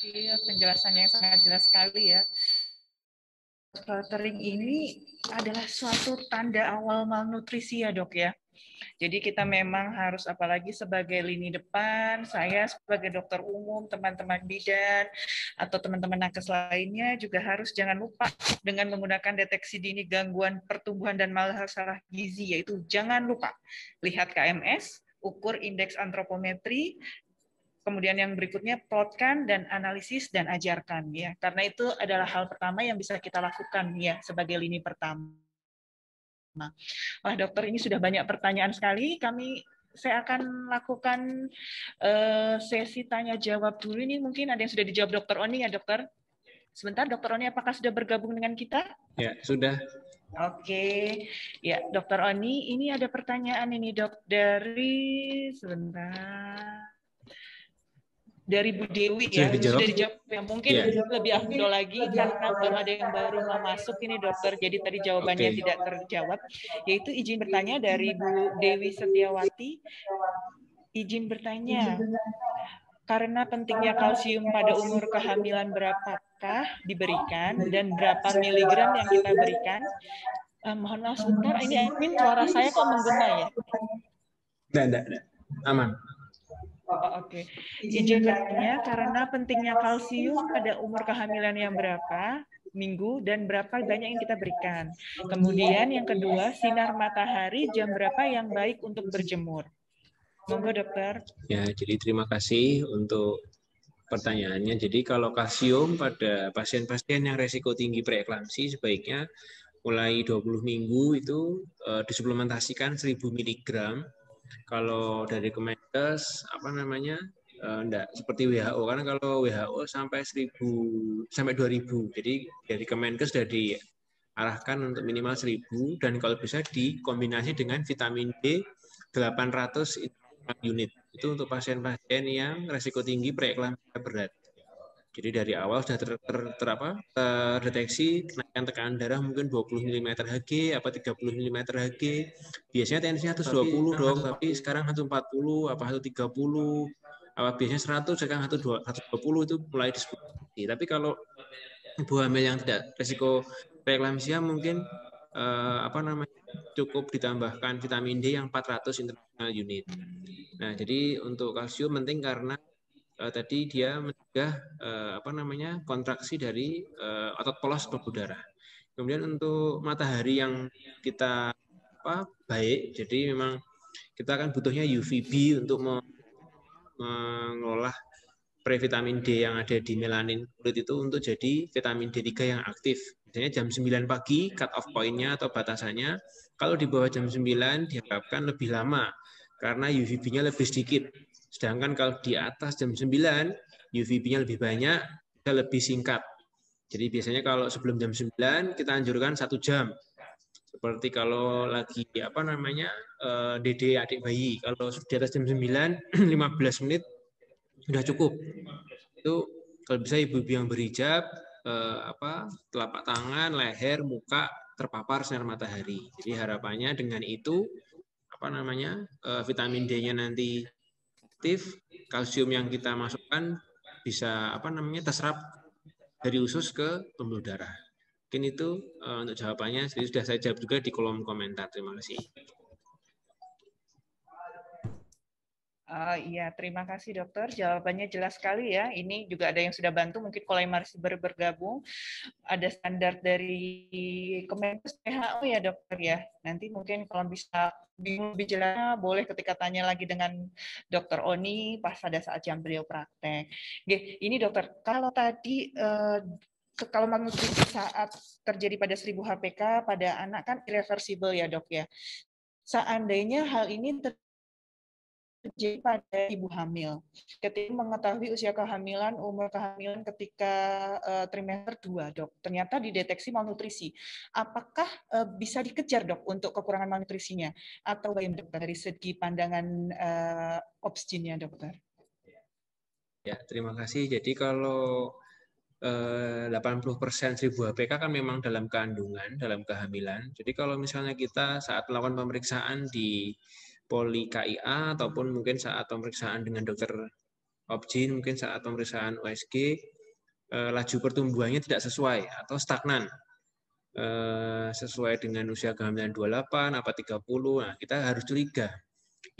Iya, penjelasannya yang sangat jelas sekali ya. Cluttering ini adalah suatu tanda awal malnutrisi ya dok ya. Jadi kita memang harus, apalagi sebagai lini depan, saya sebagai dokter umum, teman-teman bidan, atau teman-teman nakes lainnya juga harus jangan lupa dengan menggunakan deteksi dini gangguan pertumbuhan dan masalah gizi, yaitu jangan lupa lihat KMS, ukur indeks antropometri, kemudian yang berikutnya plotkan dan analisis dan ajarkan ya. Karena itu adalah hal pertama yang bisa kita lakukan ya sebagai lini pertama. Wah, dokter, ini sudah banyak pertanyaan sekali. Saya akan lakukan sesi tanya jawab dulu. Ini mungkin ada yang sudah dijawab dokter Oni ya, dokter? Sebentar, dokter Oni, apakah sudah bergabung dengan kita? Ya, sudah. Oke, ya dokter Oni, ini ada pertanyaan ini dok dari Bu Dewi ya, Sudah dijawab? sudah dijawab ya. Mungkin lebih afdol lagi karena baru ada yang baru mau masuk ini dokter, jadi tadi jawabannya tidak terjawab. Yaitu izin bertanya dari Bu Dewi Setiawati, izin bertanya, karena pentingnya kalsium pada umur kehamilan berapakah diberikan dan berapa miligram yang kita berikan? Mohon maaf sebentar, ini admin suara saya kok menggema ya? Tidak. Aman. Oh, oke. Izin bertanya, karena pentingnya kalsium pada umur kehamilan yang berapa minggu dan berapa banyak yang kita berikan. Kemudian yang kedua, sinar matahari jam berapa yang baik untuk berjemur. Monggo dokter. Ya, jadi terima kasih untuk pertanyaannya. Jadi kalau kalsium pada pasien-pasien yang resiko tinggi preeklamsi sebaiknya mulai 20 minggu itu disuplementasikan 1000 mg. Kalau dari Kemenkes enggak seperti WHO, karena kalau WHO sampai 1000 sampai 2000. Jadi dari Kemenkes sudah diarahkan untuk minimal 1000 dan kalau bisa dikombinasi dengan vitamin D 800 unit. Itu untuk pasien-pasien yang resiko tinggi preeklamsia berat. Jadi dari awal sudah terdeteksi kenaikan tekanan darah mungkin 20 mm Hg, apa 30 mm Hg. Biasanya tensinya 120 dok, tapi sekarang 140, apa 130, apa biasanya 100, sekarang 120 itu mulai diskusi. Tapi kalau ibu hamil yang tidak resiko preeklamsia mungkin cukup ditambahkan vitamin D yang 400 international unit. Nah, jadi untuk kalsium penting karena tadi dia mencegah kontraksi dari otot polos pembuluh darah. Kemudian untuk matahari yang kita baik, jadi memang kita kan butuhnya UVB untuk mengolah previtamin D yang ada di melanin kulit itu untuk jadi vitamin D3 yang aktif. Misalnya jam 9 pagi cut off point-nya atau batasannya, kalau di bawah jam 9 diharapkan lebih lama karena UVB-nya lebih sedikit. Sedangkan kalau di atas jam 9 UVB-nya lebih banyak, bisa lebih singkat. Jadi biasanya kalau sebelum jam 9 kita anjurkan 1 jam. Seperti kalau lagi DD adik bayi, kalau di atas jam 9 15 menit sudah cukup. Itu kalau bisa ibu-ibu yang berhijab telapak tangan, leher, muka terpapar sinar matahari. Jadi harapannya dengan itu vitamin D-nya nanti aktif, kalsium yang kita masukkan bisa terserap dari usus ke pembuluh darah. Mungkin itu untuk jawabannya. Jadi sudah saya jawab juga di kolom komentar. Terima kasih. Iya, terima kasih dokter. Jawabannya jelas sekali ya. Ini juga ada yang sudah bantu. Mungkin kalau yang masih bergabung, ada standar dari Kemenkes WHO ya dokter ya. Nanti mungkin kalau bisa bingung lebih jelas, boleh ketika tanya lagi dengan dokter Oni pas pada saat jam beliau praktek. Oke, ini dokter, kalau tadi kalau malnutrisi saat terjadi pada 1000 HPK pada anak kan irreversible ya dok ya. Seandainya hal ini terjadi pada ibu hamil. Ketika mengetahui usia kehamilan, umur kehamilan ketika trimester 2, dok, ternyata dideteksi malnutrisi. Apakah bisa dikejar, dok, untuk kekurangan malnutrisinya? Atau bagaimana, dokter, dari segi pandangan obstinnya, dokter? Ya, terima kasih. Jadi kalau 80% 1000 HPK kan memang dalam kandungan, dalam kehamilan. Jadi kalau misalnya kita saat melakukan pemeriksaan di Poli KIA ataupun mungkin saat pemeriksaan dengan dokter Obgyn, mungkin saat pemeriksaan USG, laju pertumbuhannya tidak sesuai atau stagnan. Sesuai dengan usia kehamilan 28 apa 30, nah kita harus curiga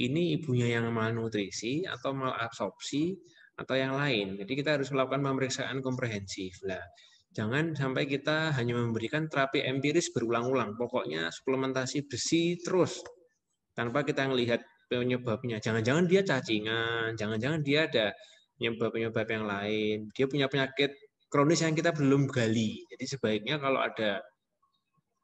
ini ibunya yang malnutrisi atau malabsorpsi atau yang lain. Jadi kita harus melakukan pemeriksaan komprehensif. Nah, jangan sampai kita hanya memberikan terapi empiris berulang-ulang. Pokoknya suplementasi besi terus tanpa kita melihat penyebabnya. Jangan-jangan dia cacingan, jangan-jangan dia ada penyebab-penyebab yang lain. Dia punya penyakit kronis yang kita belum gali. Jadi sebaiknya kalau ada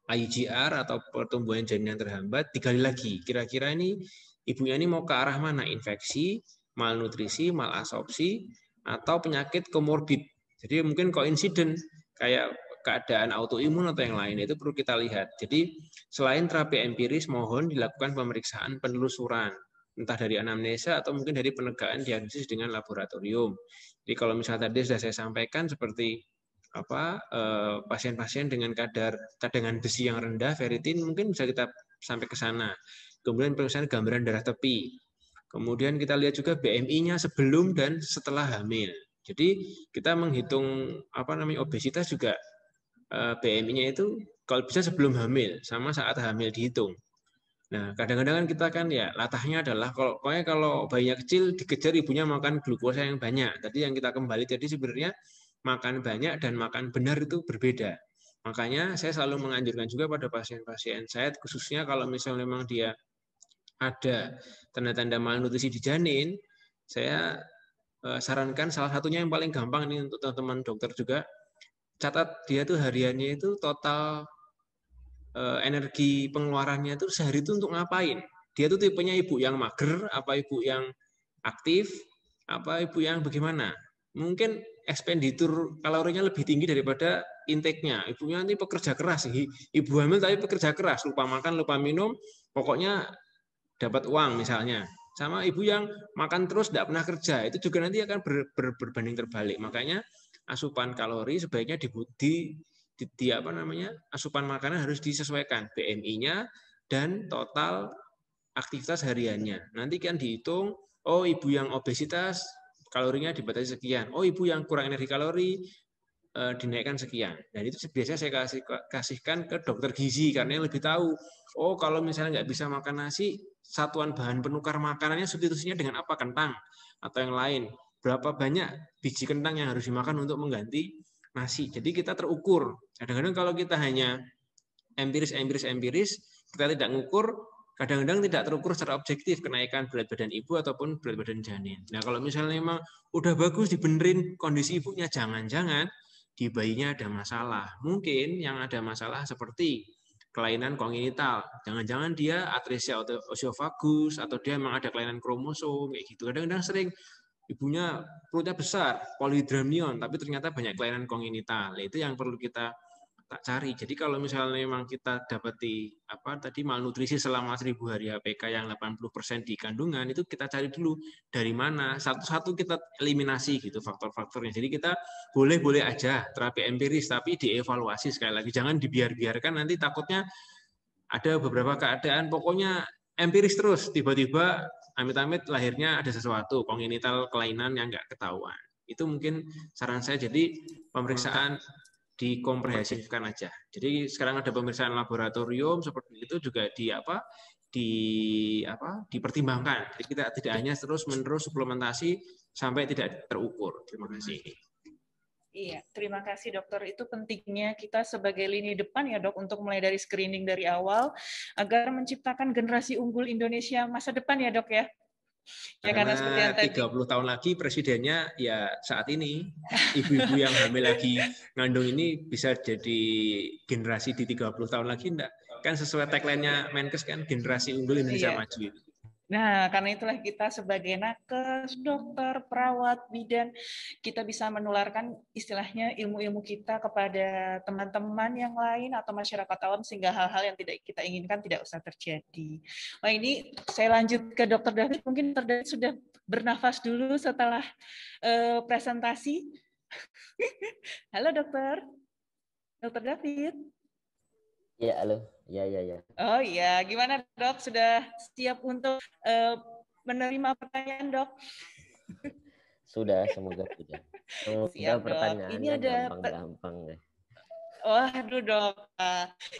IUGR atau pertumbuhan janin yang terhambat, digali lagi. Kira-kira ini ibunya ini mau ke arah mana? Infeksi, malnutrisi, malabsorpsi, atau penyakit komorbid. Jadi mungkin koinsiden kayak keadaan autoimun atau yang lain, itu perlu kita lihat. Jadi selain terapi empiris, mohon dilakukan pemeriksaan penelusuran, entah dari anamnesa atau mungkin dari penegakan diagnosis dengan laboratorium. Jadi kalau misalnya tadi sudah saya sampaikan seperti pasien-pasien dengan kadar cadangan besi yang rendah, ferritin, mungkin bisa kita sampai ke sana. Kemudian pemeriksaan gambaran darah tepi. Kemudian kita lihat juga BMI-nya sebelum dan setelah hamil. Jadi kita menghitung obesitas juga BMI-nya itu kalau bisa sebelum hamil sama saat hamil dihitung. Nah, kadang-kadang kan kita kan ya latahnya adalah kalau bayinya kecil dikejar ibunya makan glukosa yang banyak. Tadi yang kita kembali jadi sebenarnya makan banyak dan makan benar itu berbeda. Makanya saya selalu menganjurkan juga pada pasien-pasien saya, khususnya kalau misalnya memang dia ada tanda-tanda malnutrisi di janin, saya sarankan salah satunya yang paling gampang ini untuk teman-teman dokter juga, catat dia tuh hariannya itu total energi pengeluarannya itu sehari itu untuk ngapain. Dia tuh tipenya ibu yang mager, apa ibu yang aktif, apa ibu yang bagaimana. Mungkin ekspenditur kalorinya lebih tinggi daripada intake-nya. Ibunya nanti pekerja keras, ibu hamil tapi pekerja keras, lupa makan, lupa minum, pokoknya dapat uang misalnya. Sama ibu yang makan terus tidak pernah kerja, itu juga nanti akan berbanding terbalik. Makanya asupan kalori sebaiknya asupan makanan harus disesuaikan BMI-nya dan total aktivitas hariannya. Nanti kan dihitung, oh ibu yang obesitas kalorinya dibatasi sekian, oh ibu yang kurang energi kalori dinaikkan sekian. Dan itu biasanya saya kasihkan ke dokter gizi karena yang lebih tahu. Oh kalau misalnya nggak bisa makan nasi, satuan bahan penukar makanannya substitusinya dengan apa? Kentang atau yang lain. Berapa banyak biji kentang yang harus dimakan untuk mengganti nasi. Jadi kita terukur. Kadang-kadang kalau kita hanya empiris, kita tidak mengukur, kadang-kadang tidak terukur secara objektif kenaikan berat badan ibu ataupun berat badan janin. Nah kalau misalnya memang udah bagus dibenerin kondisi ibunya, jangan-jangan di bayinya ada masalah. Mungkin yang ada masalah seperti kelainan kongenital. Jangan-jangan dia atresia oesophagus atau dia memang ada kelainan kromosom kayak gitu. Kadang-kadang sering ibunya perutnya besar, polihidramnion, tapi ternyata banyak kelainan kongenital. Itu yang perlu kita cari. Jadi kalau misalnya memang kita dapati malnutrisi selama 1000 hari HPK yang 80% di kandungan, itu kita cari dulu dari mana. Satu-satu kita eliminasi gitu faktor-faktornya. Jadi kita boleh-boleh aja terapi empiris, tapi dievaluasi sekali lagi. Jangan dibiarkan nanti takutnya ada beberapa keadaan pokoknya empiris terus, tiba-tiba amit-amit lahirnya ada sesuatu, kongenital kelainan yang nggak ketahuan. Itu mungkin saran saya, jadi pemeriksaan dikomprehensifkan aja. Jadi sekarang ada pemeriksaan laboratorium seperti itu juga dipertimbangkan. Jadi kita tidak hanya terus-menerus suplementasi sampai tidak terukur. Terima kasih. Iya, terima kasih dokter. Itu pentingnya kita sebagai lini depan ya dok, untuk mulai dari screening dari awal, agar menciptakan generasi unggul Indonesia masa depan ya dok ya. Ya, karena seperti yang tadi, 30 tahun lagi presidennya ya saat ini, ibu-ibu yang hamil lagi ngandung ini bisa jadi generasi di 30 tahun lagi enggak? Kan sesuai tagline-nya Menkes kan, generasi unggul Indonesia maju. Nah, karena itulah kita sebagai nakes, dokter, perawat, bidan, kita bisa menularkan istilahnya ilmu-ilmu kita kepada teman-teman yang lain atau masyarakat awam sehingga hal-hal yang tidak kita inginkan tidak usah terjadi. Wah, ini saya lanjut ke Dr. David. Mungkin Dr. David sudah bernafas dulu setelah presentasi. Halo dokter. Dr. David. Ya, halo. Ya. Oh iya, gimana dok? Sudah siap untuk menerima pertanyaan dok? Sudah, semoga sudah. Semoga Siap, Dok. Ini pertanyaannya ada gampang-gampang ya. Waduh, Dok.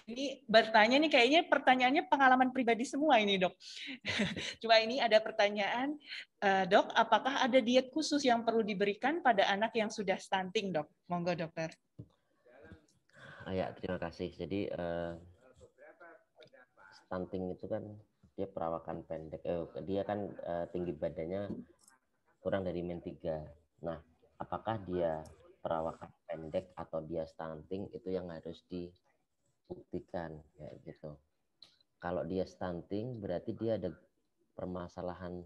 Ini bertanya nih kayaknya pertanyaannya pengalaman pribadi semua ini, Dok. Cuma ini ada pertanyaan, Dok, apakah ada diet khusus yang perlu diberikan pada anak yang sudah stunting, Dok? Monggo, Dokter. Ya, terima kasih. Jadi stunting itu kan dia perawakan pendek. Dia kan tinggi badannya kurang dari min 3. Nah, apakah dia perawakan pendek atau dia stunting itu yang harus dibuktikan kayak gitu. Kalau dia stunting berarti dia ada permasalahan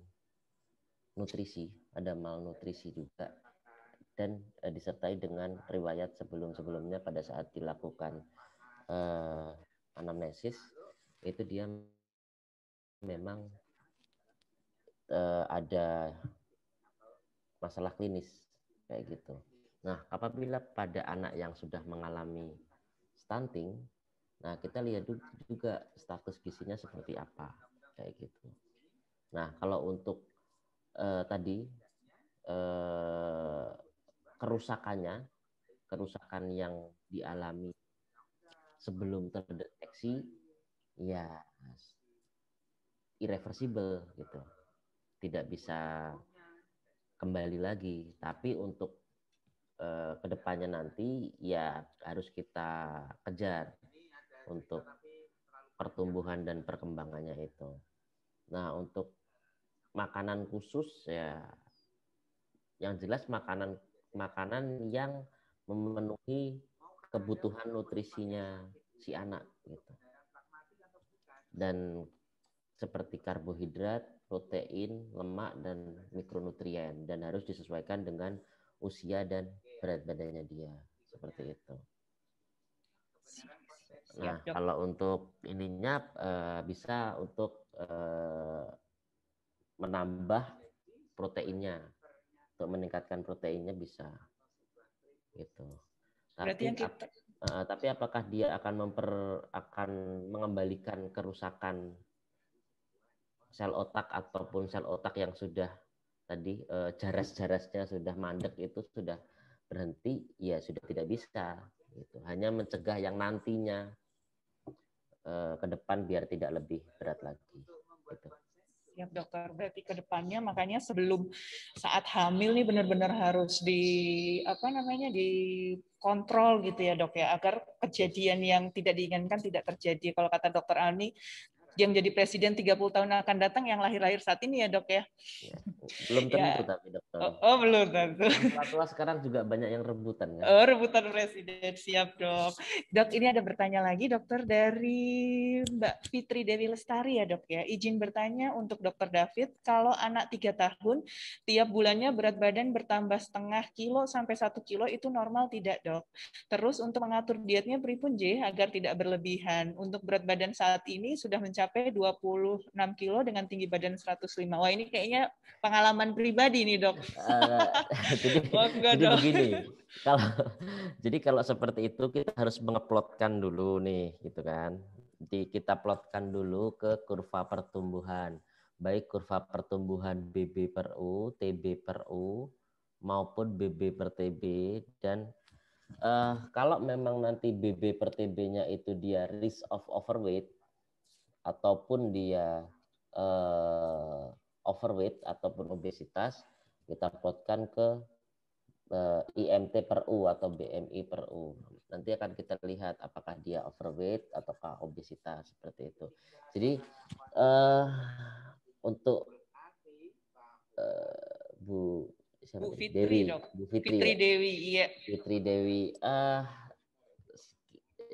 nutrisi, ada malnutrisi juga, dan disertai dengan riwayat sebelum-sebelumnya pada saat dilakukan anamnesis itu dia memang ada masalah klinis kayak gitu. Nah, apabila pada anak yang sudah mengalami stunting, nah kita lihat juga status gizinya seperti apa kayak gitu. Nah, kalau untuk tadi kerusakan yang dialami sebelum terdeteksi ya irreversible gitu, tidak bisa kembali lagi. Tapi untuk kedepannya nanti ya harus kita kejar untuk pertumbuhan dan perkembangannya itu. Nah, untuk makanan khusus ya yang jelas makanan yang memenuhi kebutuhan nutrisinya si anak gitu. Dan seperti karbohidrat, protein, lemak, dan mikronutrien, dan harus disesuaikan dengan usia dan berat badannya dia, seperti itu. Nah, kalau untuk ininya bisa untuk menambah proteinnya, untuk meningkatkan proteinnya bisa, gitu. Tapi apakah dia akan mengembalikan kerusakan sel otak ataupun sel otak yang sudah tadi jaras-jarasnya sudah mandek itu sudah berhenti, ya sudah tidak bisa gitu. Hanya mencegah yang nantinya ke depan biar tidak lebih berat lagi gitu. Siap, Dokter. Berarti ke depannya makanya sebelum saat hamil nih benar-benar harus dikontrol gitu ya, Dok ya, agar kejadian yang tidak diinginkan tidak terjadi. Kalau kata Dokter Ani, yang jadi presiden 30 tahun akan datang yang lahir-lahir saat ini ya, Dok ya. Belum tentu tapi dokter. Belum tentu. Tua sekarang juga banyak yang rebutan kan. Rebutan presiden, siap dok. Dok, ini ada bertanya lagi dokter dari Mbak Fitri Dewi Lestari ya dok ya. Izin bertanya untuk dokter David, kalau anak 3 tahun tiap bulannya berat badan bertambah setengah kilo sampai 1 kilo itu normal tidak dok? Terus untuk mengatur dietnya pripun J agar tidak berlebihan. Untuk berat badan saat ini sudah mencapai 26 kilo dengan tinggi badan 105. Wah ini kayaknya pengalaman pribadi nih dok. Jadi begini, kalau seperti itu kita harus mengeplotkan dulu nih, gitu kan. Jadi kita plotkan dulu ke kurva pertumbuhan, baik kurva pertumbuhan BB per U, TB per U, maupun BB per TB. Dan kalau memang nanti BB per TB-nya itu dia risk of overweight, ataupun dia overweight ataupun obesitas, kita plotkan ke IMT per U atau BMI per U. Nanti akan kita lihat apakah dia overweight ataukah obesitas, seperti itu. Jadi untuk Bu Fitri, Dewi, dok. Bu Fitri, Fitri ya? Dewi, iya. Fitri Dewi,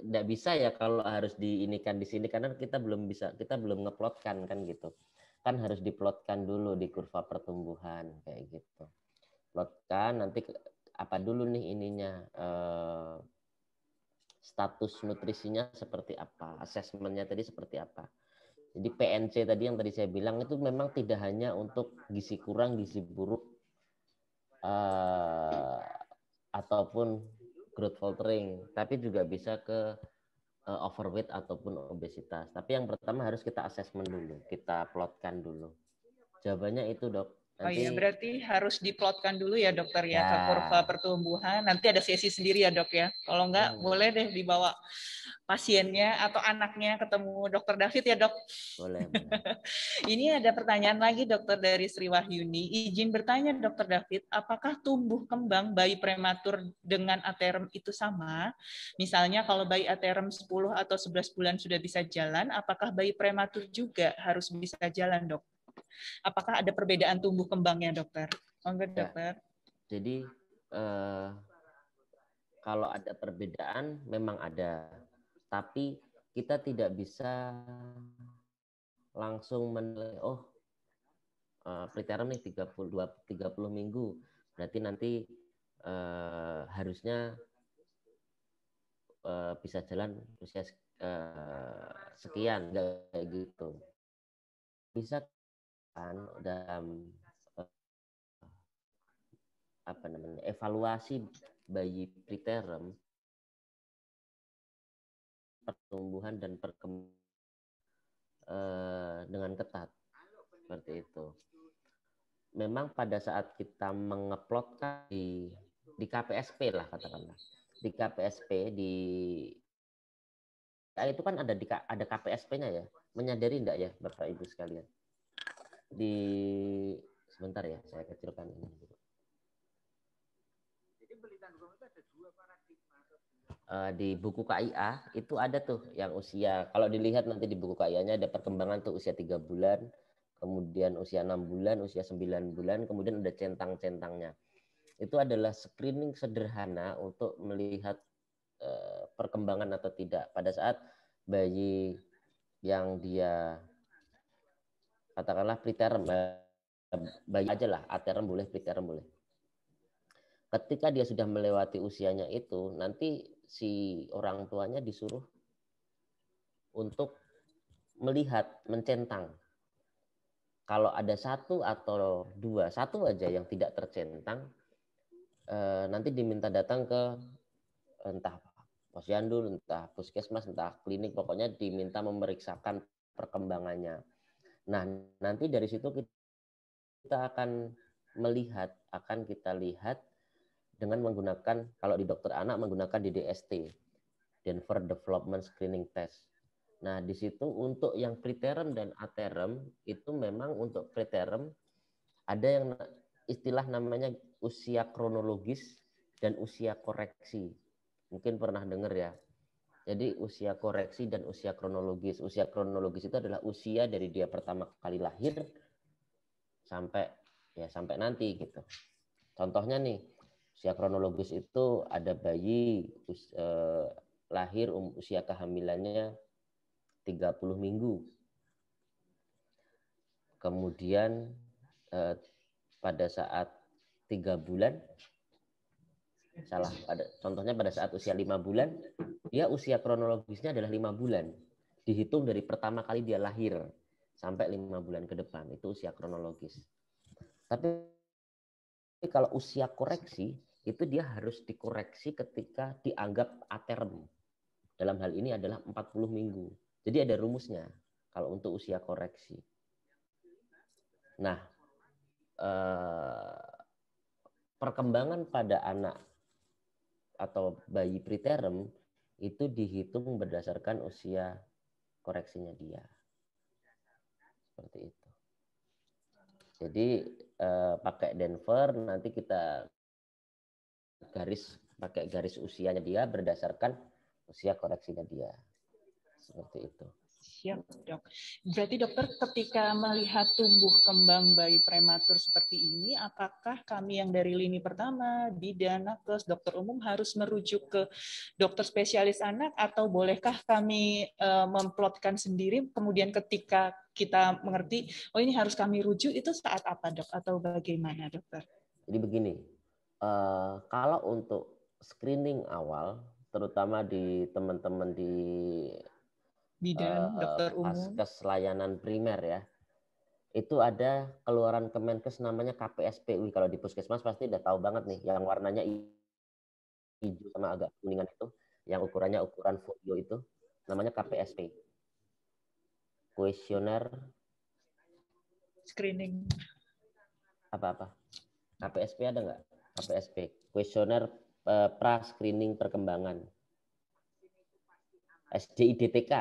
tidak bisa ya kalau harus diinikan di sini karena kita belum ngeplotkan kan gitu. Kan harus diplotkan dulu di kurva pertumbuhan kayak gitu. Plotkan nanti apa dulu nih ininya, status nutrisinya seperti apa, asesmennya tadi seperti apa. Jadi PNC tadi yang tadi saya bilang itu memang tidak hanya untuk gizi kurang, gizi buruk, ataupun growth faltering, tapi juga bisa ke overweight ataupun obesitas. Tapi yang pertama harus kita asesmen dulu, kita plotkan dulu. Jawabannya itu dok, Oh iya, berarti harus diplotkan dulu ya dokter ya, Ya. ke kurva pertumbuhan. Nanti ada sesi sendiri ya dok ya. Kalau enggak, boleh deh dibawa pasiennya atau anaknya ketemu dokter David ya dok. Boleh, boleh. Ini ada pertanyaan lagi dokter dari Sri Wahyuni. Izin bertanya dokter David, apakah tumbuh kembang bayi prematur dengan aterem itu sama? Misalnya kalau bayi aterem 10 atau 11 bulan sudah bisa jalan, apakah bayi prematur juga harus bisa jalan dok? Apakah ada perbedaan tumbuh kembangnya, dokter? Enggak, Ya. dokter. Jadi kalau ada perbedaan memang ada, tapi kita tidak bisa langsung menilai preterm nih 30 minggu, berarti nanti harusnya bisa jalan usia sekian, kayak gitu. Bisa kan dalam evaluasi bayi preterm, pertumbuhan dan perkembangan dengan ketat seperti itu. Memang pada saat kita mengeplotkan di KPSP lah katakanlah, di KPSP itu kan ada KPSP-nya ya, menyadari enggak ya Bapak Ibu sekalian? Sebentar ya, saya kecilkan ini dulu. Di buku KIA itu ada tuh yang usia, kalau dilihat nanti di buku KIA-nya ada perkembangan tuh usia 3 bulan, kemudian usia 6 bulan, usia 9 bulan, kemudian ada centang-centangnya. Itu adalah screening sederhana untuk melihat perkembangan atau tidak pada saat bayi yang dia katakanlah preterm, bayi aja lah, aterm boleh, preterm boleh. Ketika dia sudah melewati usianya itu, nanti si orang tuanya disuruh untuk melihat, mencentang. Kalau ada satu atau dua, satu aja yang tidak tercentang, nanti diminta datang ke entah posyandu, entah puskesmas, entah klinik, pokoknya diminta memeriksakan perkembangannya. Nah, nanti dari situ kita akan kita lihat dengan menggunakan, kalau di dokter anak menggunakan DDST, Denver Development Screening Test. Nah, di situ untuk yang preterm dan aterm itu memang untuk preterm ada yang istilah namanya usia kronologis dan usia koreksi. Mungkin pernah dengar ya. Jadi usia koreksi dan usia kronologis. Usia kronologis itu adalah usia dari dia pertama kali lahir sampai nanti gitu. Contohnya nih, usia kronologis itu ada bayi lahir usia kehamilannya 30 minggu. Kemudian pada saat 3 bulan, contohnya pada saat usia 5 bulan, dia usia kronologisnya adalah 5 bulan. Dihitung dari pertama kali dia lahir sampai 5 bulan ke depan, itu usia kronologis. Tapi kalau usia koreksi, itu dia harus dikoreksi ketika dianggap aterm. Dalam hal ini adalah 40 minggu. Jadi ada rumusnya kalau untuk usia koreksi. Nah, perkembangan pada anak atau bayi preterm itu dihitung berdasarkan usia koreksinya dia. Seperti itu. Jadi pakai Denver, nanti kita pakai garis usianya dia berdasarkan usia koreksinya dia. Seperti itu. Siap, dok. Berarti dokter ketika melihat tumbuh kembang bayi prematur seperti ini, apakah kami yang dari lini pertama, bidan, nakes, dokter umum harus merujuk ke dokter spesialis anak, atau bolehkah kami memplotkan sendiri, kemudian ketika kita mengerti, oh ini harus kami rujuk, itu saat apa dok, atau bagaimana dokter? Jadi begini, kalau untuk screening awal, terutama di teman-teman di bidan, dokter umum, Paskes layanan primer ya, itu ada keluaran Kemenkes namanya KPSPUI. Kalau di puskesmas pasti udah tahu banget nih, yang warnanya hijau sama agak kuningan itu, yang ukuran folio itu, namanya KPSP. Kuesioner screening Apa-apa? KPSP ada nggak? KPSP, kuesioner pra-screening perkembangan. SDIDTK.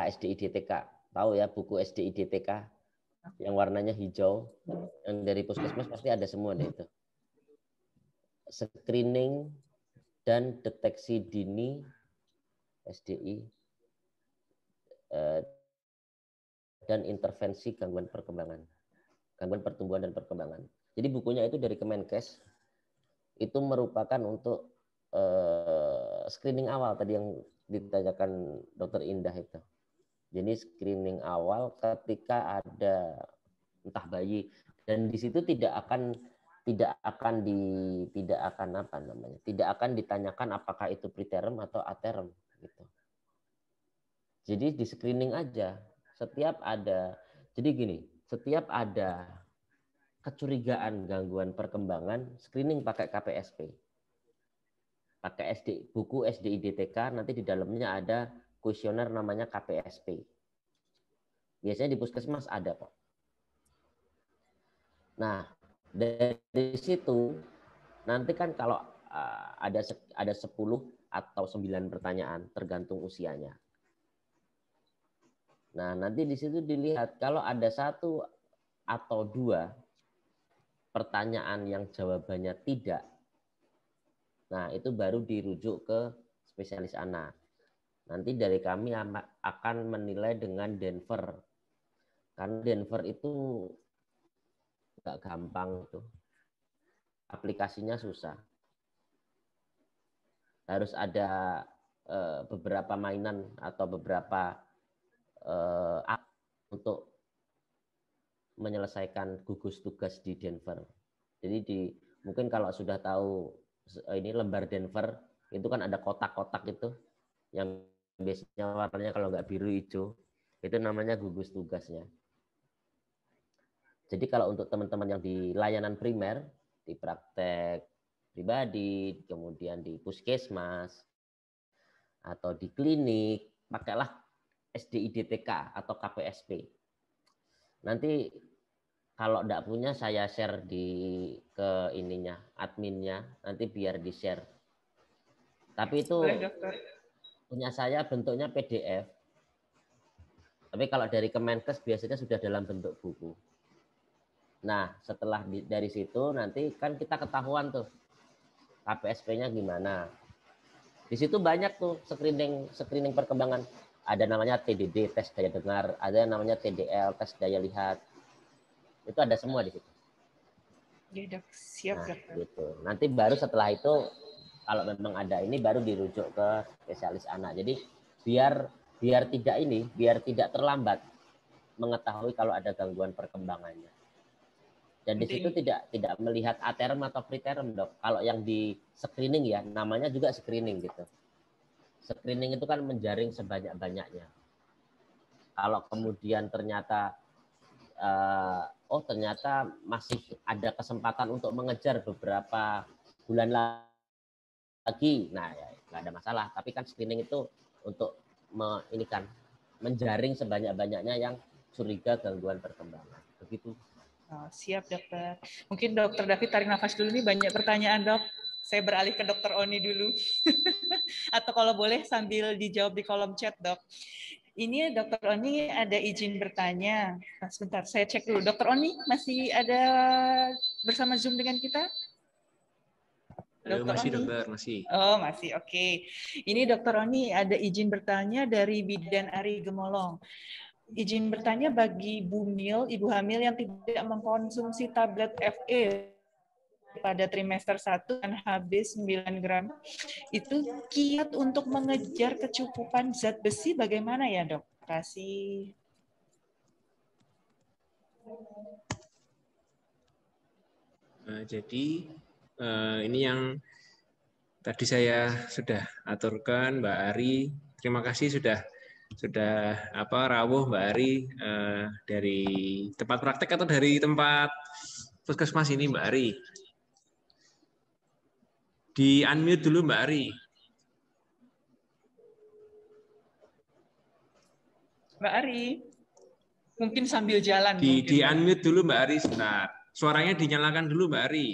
Tahu ya buku SDIDTK yang warnanya hijau, yang dari puskesmas pasti ada semua deh itu. Screening dan deteksi dini SDI dan intervensi gangguan pertumbuhan dan perkembangan. Jadi bukunya itu dari Kemenkes, itu merupakan untuk screening awal tadi yang ditanyakan Dokter Indah itu. Jadi screening awal ketika ada entah bayi, dan di situ tidak akan ditanyakan apakah itu preterm atau aterm gitu. Jadi di screening aja. Setiap ada kecurigaan gangguan perkembangan, screening pakai KPSP. Pakai buku SDIDTK, nanti di dalamnya ada kuesioner namanya KPSP. Biasanya di puskesmas ada, Pak. Nah, dari situ nanti kan kalau ada 10 atau 9 pertanyaan tergantung usianya. Nah, nanti di situ dilihat kalau ada 1 atau 2 pertanyaan yang jawabannya tidak. Nah, itu baru dirujuk ke spesialis anak. Nanti dari kami akan menilai dengan Denver. Karena Denver itu nggak gampang tuh. Aplikasinya susah. Harus ada beberapa mainan atau beberapa app untuk menyelesaikan gugus tugas di Denver. Jadi mungkin kalau sudah tahu ini lembar Denver, itu kan ada kotak-kotak itu yang biasanya warnanya kalau nggak biru hijau, itu namanya gugus tugasnya. Jadi kalau untuk teman-teman yang di layanan primer, di praktek pribadi, kemudian di puskesmas, atau di klinik, pakailah SDIDTK atau KPSP. Nanti kalau enggak punya saya share ke ininya, adminnya, nanti biar di-share. Tapi itu boleh, Dokter. Punya saya bentuknya PDF. Tapi kalau dari Kemenkes biasanya sudah dalam bentuk buku. Nah, setelah dari situ nanti kan kita ketahuan tuh KPSP-nya gimana. Di situ banyak tuh screening perkembangan. Ada namanya TDD, tes daya dengar, ada namanya TDL, tes daya lihat. Itu ada semua di situ. Ya, Dok. Siap, Nah, Dokter. gitu. Nanti baru setelah itu kalau memang ada ini baru dirujuk ke spesialis anak. Jadi biar tidak terlambat mengetahui kalau ada gangguan perkembangannya. Dan di situ tidak melihat aterm atau preterm, Dok. Kalau yang di screening ya, namanya juga screening gitu. Screening itu kan menjaring sebanyak-banyaknya. Kalau kemudian ternyata ternyata masih ada kesempatan untuk mengejar beberapa bulan lagi, nah ya nggak ada masalah. Tapi kan screening itu untuk menjaring sebanyak-banyaknya yang curiga gangguan perkembangan. Begitu. Oh, siap, Dokter. Mungkin Dokter David tarik nafas dulu nih, banyak pertanyaan, Dok. Saya beralih ke Dokter Oni dulu. Atau kalau boleh sambil dijawab di kolom chat, Dok. Ini Dokter Oni ada izin bertanya. Nah, sebentar, saya cek dulu. Dokter Oni masih ada bersama Zoom dengan kita? Masih, Dokter, masih. Oh, masih. Oke. Ini Dokter Oni ada izin bertanya dari Bidan Ari Gemolong. Izin bertanya bagi ibu hamil yang tidak mengkonsumsi tablet FE pada trimester 1 dan HB 9 gram, itu kiat untuk mengejar kecukupan zat besi bagaimana ya, Dok? Kasih. Jadi ini yang tadi saya sudah aturkan, Mbak Ari. Terima kasih sudah rawuh Mbak Ari dari tempat praktek atau dari tempat puskesmas ini, Mbak Ari. Di unmute dulu Mbak Ari. Mbak Ari, mungkin sambil jalan. Di unmute dulu Mbak Ari sebentar. Suaranya dinyalakan dulu Mbak Ari.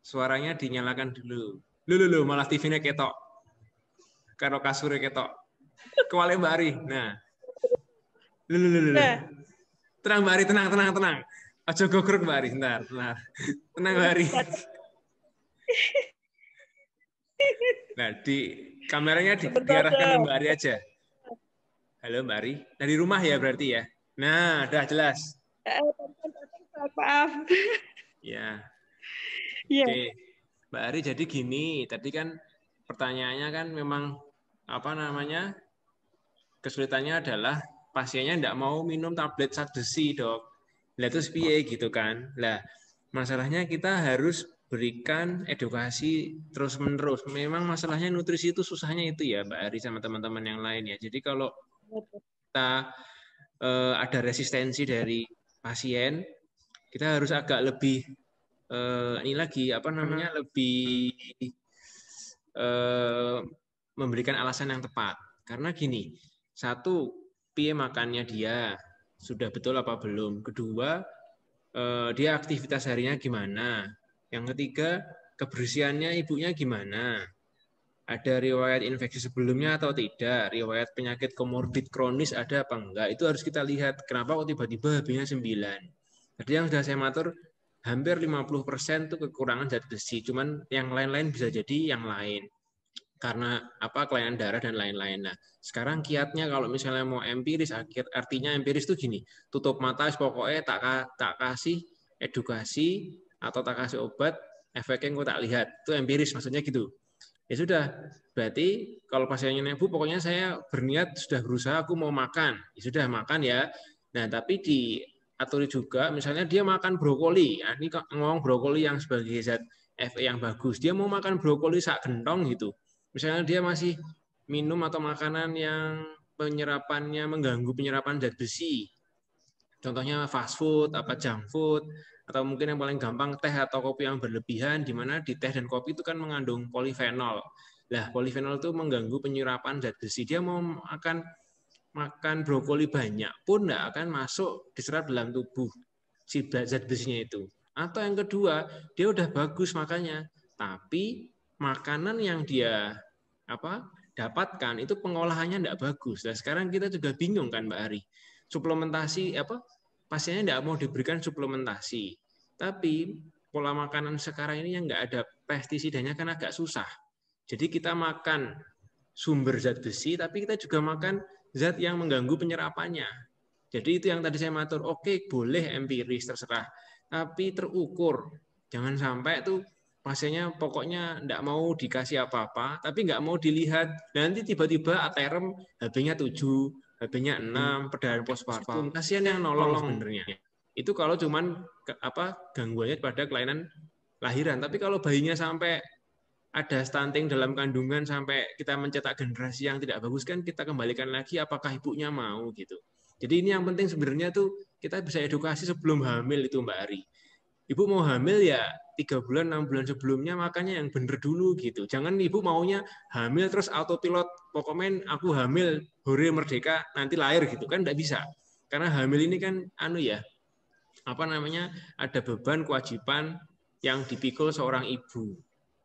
Suaranya dinyalakan dulu. Lu malah TV-nya ketok. Karo kasure ketok. Kewale Mbak Ari. Nah. Lu. Tenang Mbak Ari, tenang. Aja gogrok Mbak Ari, bentar. Tenang Mbak Ari. Nah, di kameranya diarahkan ke Mbak Ari aja. Halo Mbak Ari. Dari rumah ya berarti ya? Nah, udah jelas. Maaf. Ya. Iya. Oke. Mbak Ari, jadi gini, tadi kan pertanyaannya kan memang apa namanya? Kesulitannya adalah pasiennya tidak mau minum tablet zat besi, Dok. Lah terus piye gitu kan? Lah, masalahnya kita harus berikan edukasi terus-menerus. Memang masalahnya nutrisi itu susahnya itu ya, Mbak Ari sama teman-teman yang lain ya. Jadi kalau kita ada resistensi dari pasien, kita harus agak lebih ini lagi apa namanya lebih memberikan alasan yang tepat. Karena gini, satu, piye makannya dia, sudah betul apa belum. Kedua, dia aktivitas harinya gimana. Yang ketiga, kebersihannya ibunya gimana. Ada riwayat infeksi sebelumnya atau tidak, riwayat penyakit komorbid kronis ada apa enggak, itu harus kita lihat. Kenapa kok tiba-tiba HB-nya 9. Tadi yang sudah saya matur, hampir 50% itu kekurangan zat besi, cuman yang lain-lain bisa jadi yang lain. Karena apa, kelainan darah dan lain-lain. Nah, sekarang kiatnya kalau misalnya mau empiris, artinya empiris itu gini, tutup mata, pokoknya tak kasih edukasi atau tak kasih obat, efeknya gue tak lihat. Itu empiris, maksudnya gitu. Ya sudah, berarti kalau pasiennya Bu, pokoknya saya berniat sudah berusaha, aku mau makan. Ya sudah, makan ya. Nah, tapi diatur juga, misalnya dia makan brokoli. Nah, ini ngomong brokoli yang sebagai zat Fe yang bagus. Dia mau makan brokoli sak gentong gitu. Misalnya dia masih minum atau makanan yang penyerapannya mengganggu penyerapan zat besi. Contohnya fast food, apa junk food, atau mungkin yang paling gampang teh atau kopi yang berlebihan, di mana di teh dan kopi itu kan mengandung polifenol. Nah, polifenol itu mengganggu penyerapan zat besi. Dia mau makan brokoli banyak pun tidak akan masuk diserap dalam tubuh si zat besinya itu. Atau yang kedua, dia udah bagus makannya, tapi makanan yang dia dapatkan itu pengolahannya tidak bagus. Nah, sekarang kita juga bingung kan Mbak Ari. Suplementasi pasiennya tidak mau diberikan suplementasi. Tapi pola makanan sekarang ini yang nggak ada pestisidanya kan agak susah. Jadi kita makan sumber zat besi, tapi kita juga makan zat yang mengganggu penyerapannya. Jadi itu yang tadi saya matur, oke, boleh empiris terserah, tapi terukur. Jangan sampai tuh pasiennya pokoknya nggak mau dikasih apa-apa, tapi nggak mau dilihat. Nanti tiba-tiba aterem HB-nya 7, HB-nya 6, perdarahan postpartum. Kasihan yang nolong sebenarnya. Itu kalau cuman gangguannya pada kelainan lahiran. Tapi kalau bayinya sampai ada stunting dalam kandungan sampai kita mencetak generasi yang tidak bagus, kan kita kembalikan lagi apakah ibunya mau gitu. Jadi ini yang penting sebenarnya tuh kita bisa edukasi sebelum hamil itu Mbak Ari. Ibu mau hamil ya 3 bulan, 6 bulan sebelumnya makannya yang bener dulu gitu. Jangan ibu maunya hamil terus autopilot, pokoknya aku hamil, hore merdeka, nanti lahir gitu kan, tidak bisa. Karena hamil ini kan ada beban kewajiban yang dipikul seorang ibu.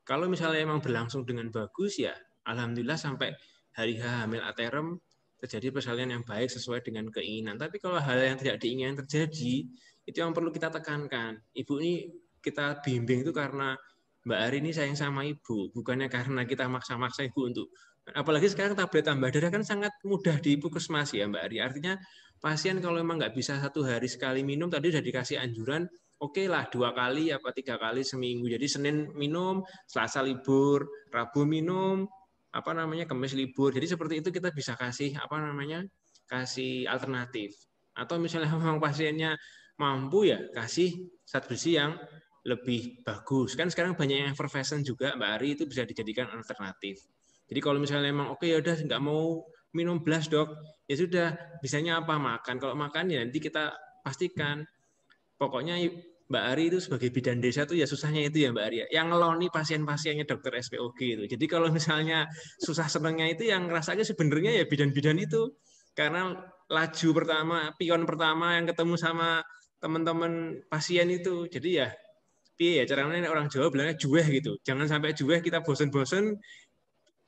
Kalau misalnya emang berlangsung dengan bagus ya alhamdulillah sampai hari hamil aterem terjadi persalinan yang baik sesuai dengan keinginan. Tapi kalau hal yang tidak diinginkan terjadi, itu yang perlu kita tekankan. Ibu ini kita bimbing itu karena Mbak Ari ini sayang sama ibu, bukannya karena kita maksa-maksa ibu untuk. Apalagi sekarang tablet tambah darah kan sangat mudah di puskesmas ya Mbak Ari. Artinya pasien kalau memang nggak bisa 1 hari sekali minum, tadi sudah dikasih anjuran, oke lah 2 kali apa 3 kali seminggu. Jadi Senin minum, Selasa libur, Rabu minum, Kamis libur. Jadi seperti itu kita bisa kasih kasih alternatif. Atau misalnya memang pasiennya mampu ya kasih zat besi yang lebih bagus. Kan sekarang banyak yang effervescent juga Mbak Ari, itu bisa dijadikan alternatif. Jadi kalau misalnya memang oke ya udah nggak mau minum blas dok, ya sudah bisanya apa makan. Kalau makan ya nanti kita pastikan. Pokoknya Mbak Ari itu sebagai bidan desa tuh ya susahnya itu ya Mbak Ari, yang ngeloni pasien-pasiennya dokter SPOG itu. Jadi kalau misalnya susah senengnya itu yang rasanya sebenarnya ya bidan-bidan itu. Karena laju pertama, pion pertama yang ketemu sama teman-teman pasien itu. Jadi ya, piye ya caranya orang Jawa bilangnya juweh gitu. Jangan sampai juweh kita bosen-bosen.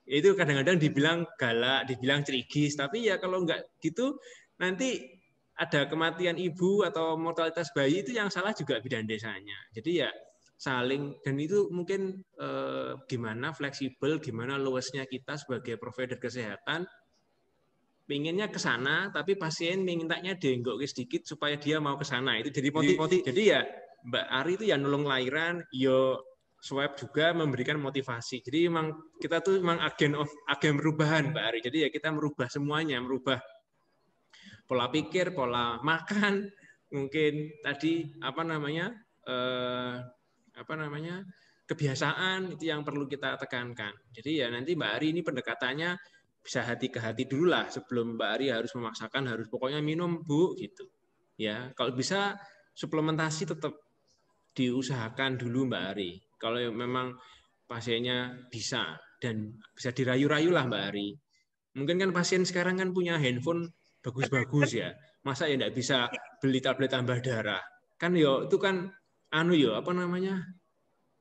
Itu kadang-kadang dibilang galak, dibilang cerigis. Tapi ya kalau nggak gitu, nanti ada kematian ibu atau mortalitas bayi itu yang salah juga bidan desanya. Jadi ya saling, dan itu mungkin gimana fleksibel, gimana luasnya kita sebagai provider kesehatan, pinginnya ke sana, tapi pasien mintanya dienggok sedikit supaya dia mau ke sana. Itu jadi motivasi. Jadi ya Mbak Ari itu ya nolong lahiran, yo swab juga memberikan motivasi. Jadi memang kita tuh memang agen perubahan Mbak Ari. Jadi ya kita merubah semuanya, merubah pola pikir, pola makan, mungkin tadi kebiasaan itu yang perlu kita tekankan. Jadi ya nanti Mbak Ari ini pendekatannya bisa hati ke hati dulu lah sebelum Mbak Ari harus memaksakan harus pokoknya minum Bu gitu. Ya, kalau bisa suplementasi tetap diusahakan dulu Mbak Ari. Kalau memang pasiennya bisa dan bisa dirayu-rayu lah Mbak Ari. Mungkin kan pasien sekarang kan punya handphone bagus-bagus ya. Masa ya enggak bisa beli tablet tambah darah? Kan yo itu kan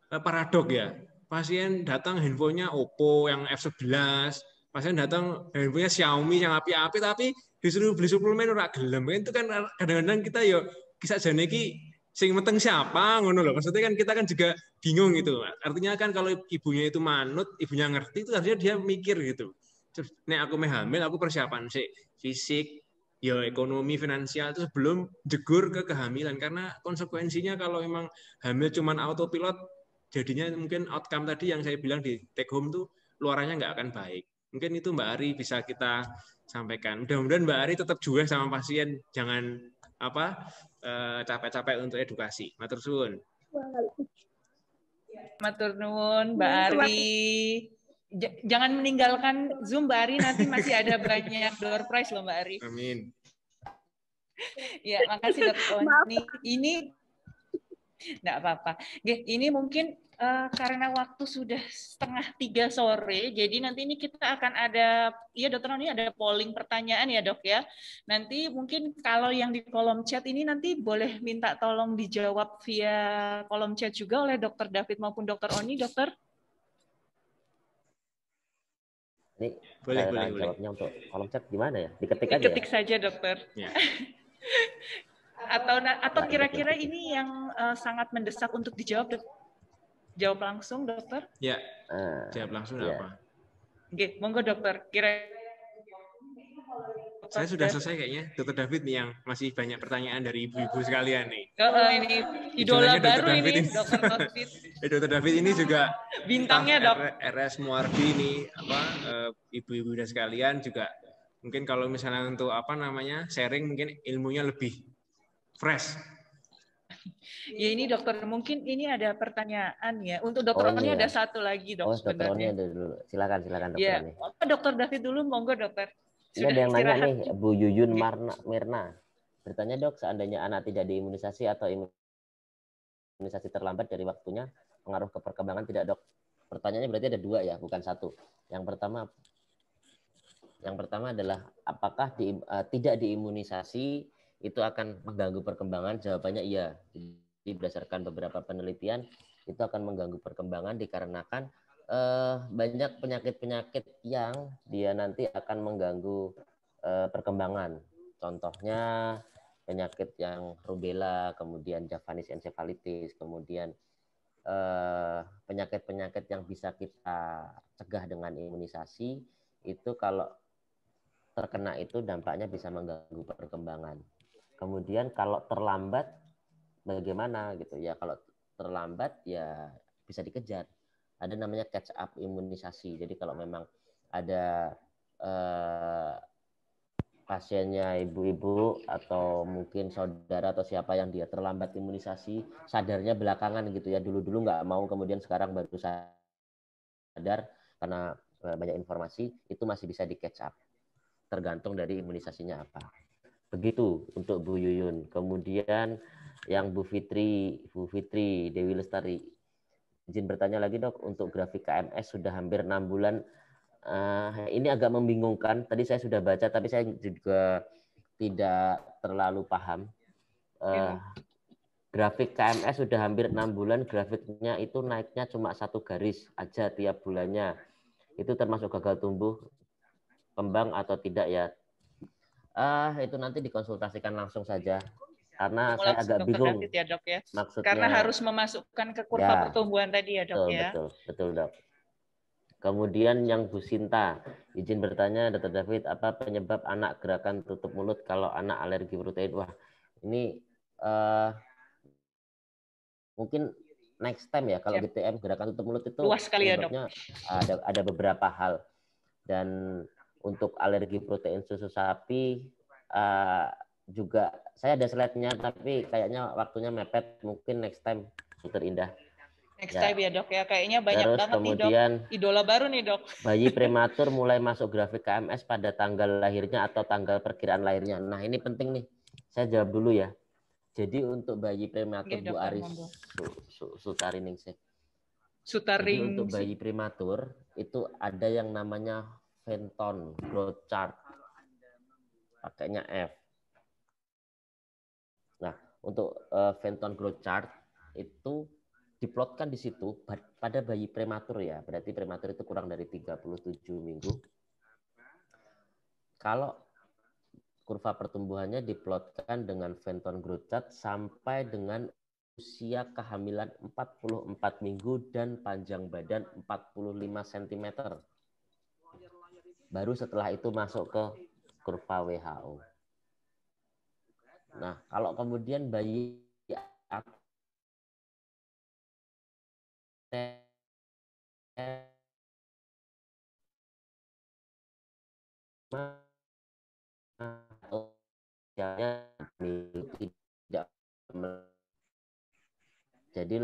paradok ya. Pasien datang handphonenya Oppo yang F11, pasien datang handphonenya Xiaomi yang api-api tapi disuruh beli suplemen ora gelem. Itu kan kadang-kadang kita yo kisah jane iki sing meteng siapa ngono loh. Maksudnya kan kita kan juga bingung gitu. Artinya kan kalau ibunya itu manut, ibunya ngerti itu artinya dia mikir gitu. Terus nek aku meh hamil aku persiapan sih fisik, ya ekonomi finansial itu sebelum jegur ke kehamilan karena konsekuensinya kalau memang hamil cuman autopilot jadinya mungkin outcome tadi yang saya bilang di take home tuh luarannya nggak akan baik. Mungkin itu Mbak Ari bisa kita sampaikan. Mudah-mudahan Mbak Ari tetap juga sama pasien, jangan capek-capek untuk edukasi. Matur suwun. Matur nuwun Mbak Ari. Jangan meninggalkan Zoom Mbak Ari, nanti masih ada banyak door prize loh Mbak Ari. Amin. Ya, makasih Dr. Oni. Ini enggak apa-apa. Ini mungkin karena waktu sudah 2:30 sore, jadi nanti ini kita akan ada, ya Dr. Oni ada polling pertanyaan ya Dok ya. Nanti mungkin kalau yang di kolom chat ini nanti boleh minta tolong dijawab via kolom chat juga oleh Dr. David maupun Dr. Oni, Dokter. Ini boleh. Jawabnya untuk kolom chat gimana ya? Diketik aja. Diketik saja Dokter. Ya. Atau kira-kira ini yang sangat mendesak untuk dijawab, jawab langsung Dokter? Ya, jawab langsung apa? Oke, monggo Dokter. Saya sudah selesai kayaknya, Dr. David nih yang masih banyak pertanyaan dari ibu-ibu sekalian nih. Ini idola baru ini, Dr. David. Dr. David ini juga bintangnya Dok. RS Muardi nih, ibu-ibu dan sekalian juga mungkin kalau misalnya untuk sharing mungkin ilmunya lebih fresh. Ya ini Dokter, mungkin ini ada pertanyaan ya. Untuk Dokter Oni ada satu lagi Dok sebenarnya. Dokter Oni ada dulu. Silakan Dokter Oni. Dokter David dulu, monggo Dokter. Ini ada yang nanya nih, Bu Yuyun Mirna. Bertanya Dok, seandainya anak tidak diimunisasi atau imunisasi terlambat dari waktunya, pengaruh ke perkembangan tidak Dok? Pertanyaannya berarti ada 2 ya, bukan 1. Yang pertama adalah apakah tidak diimunisasi itu akan mengganggu perkembangan? Jawabannya iya. Jadi berdasarkan beberapa penelitian itu akan mengganggu perkembangan dikarenakan banyak penyakit-penyakit yang dia nanti akan mengganggu perkembangan. Contohnya penyakit yang rubella, kemudian Japanese encephalitis, kemudian penyakit-penyakit yang bisa kita cegah dengan imunisasi itu kalau terkena itu dampaknya bisa mengganggu perkembangan. Kemudian kalau terlambat bagaimana gitu ya? Kalau terlambat ya bisa dikejar. Ada namanya catch up imunisasi. Jadi kalau memang ada pasiennya ibu-ibu atau mungkin saudara atau siapa yang dia terlambat imunisasi, sadarnya belakangan gitu ya. Dulu-dulu nggak mau, kemudian sekarang baru sadar karena banyak informasi, itu masih bisa di catch up. Tergantung dari imunisasinya apa. Begitu untuk Bu Yuyun. Kemudian yang Bu Fitri Dewi Lestari. Izin bertanya lagi Dok, untuk grafik KMS sudah hampir 6 bulan. Ini agak membingungkan. Tadi saya sudah baca, tapi saya juga tidak terlalu paham. grafik KMS sudah hampir 6 bulan, grafiknya itu naiknya cuma 1 garis aja tiap bulannya. Itu termasuk gagal tumbuh kembang atau tidak ya? Itu nanti dikonsultasikan langsung saja. Karena saya agak bingung David ya, Dok, ya. maksudnya. Karena harus memasukkan ke kurva pertumbuhan tadi ya, Dok, ya. Betul, Dok. Kemudian yang Bu Sinta, izin bertanya, Dr. David, apa penyebab anak gerakan tutup mulut kalau anak alergi protein? Wah, ini mungkin next time ya, kalau GTM gerakan tutup mulut itu luas sekali ya, Dok. Ada beberapa hal. Dan untuk alergi protein susu sapi juga saya ada slide-nya, tapi kayaknya waktunya mepet. Mungkin next time, Dr. Indah. Next time ya, Dok, ya. Kayaknya banyak Terus banget kemudian, nih, Dok. Idola baru nih, Dok. Bayi prematur mulai masuk grafik KMS pada tanggal lahirnya atau tanggal perkiraan lahirnya. Nah, ini penting nih. Saya jawab dulu ya. Jadi untuk bayi prematur, Bu Aris Sutariningsih. Jadi untuk bayi prematur itu ada yang namanya Fenton growth chart. Pakainya F. Nah, untuk Fenton growth chart itu diplotkan di situ pada bayi prematur ya. Berarti prematur itu kurang dari 37 minggu. Kalau kurva pertumbuhannya diplotkan dengan Fenton growth chart sampai dengan usia kehamilan 44 minggu dan panjang badan 45 cm. Baru setelah itu masuk ke kurva WHO. Nah, kalau kemudian bayi tidak, jadi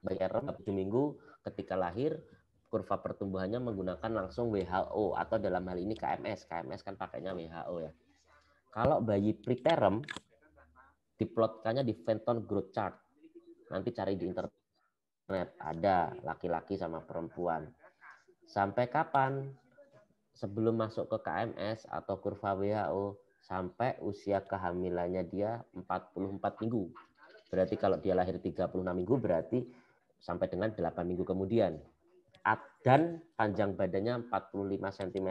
bayi 7 minggu ketika lahir kurva pertumbuhannya menggunakan langsung WHO atau dalam hal ini KMS. KMS kan pakainya WHO ya. Kalau bayi preterm diplotkannya di Fenton growth chart. Nanti cari di internet, ada laki-laki sama perempuan. Sampai kapan? Sebelum masuk ke KMS atau kurva WHO, sampai usia kehamilannya dia 44 minggu. Berarti kalau dia lahir 36 minggu, berarti sampai dengan 8 minggu kemudian. Dan panjang badannya 45 cm.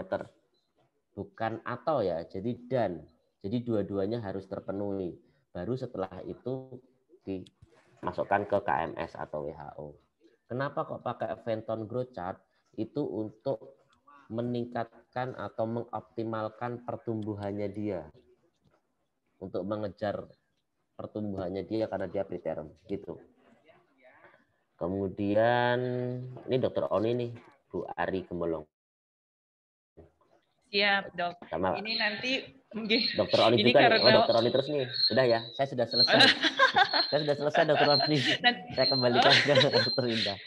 Bukan atau ya, jadi dan. Jadi dua-duanya harus terpenuhi. Baru setelah itu dimasukkan ke KMS atau WHO. Kenapa kok pakai Fenton growth chart? Itu untuk meningkatkan atau mengoptimalkan pertumbuhannya dia. Untuk mengejar pertumbuhannya dia karena dia preterm gitu. Kemudian ini Dr. Oni nih, Bu Ari Gemolong. Siap, Dok. Sama ini nanti Dr. Oni ini juga karena... nih. Dr. Oni terus nih. Udah ya, saya sudah selesai. Saya sudah selesai Dr. Oni. Saya kembalikan ke Dr. Indah.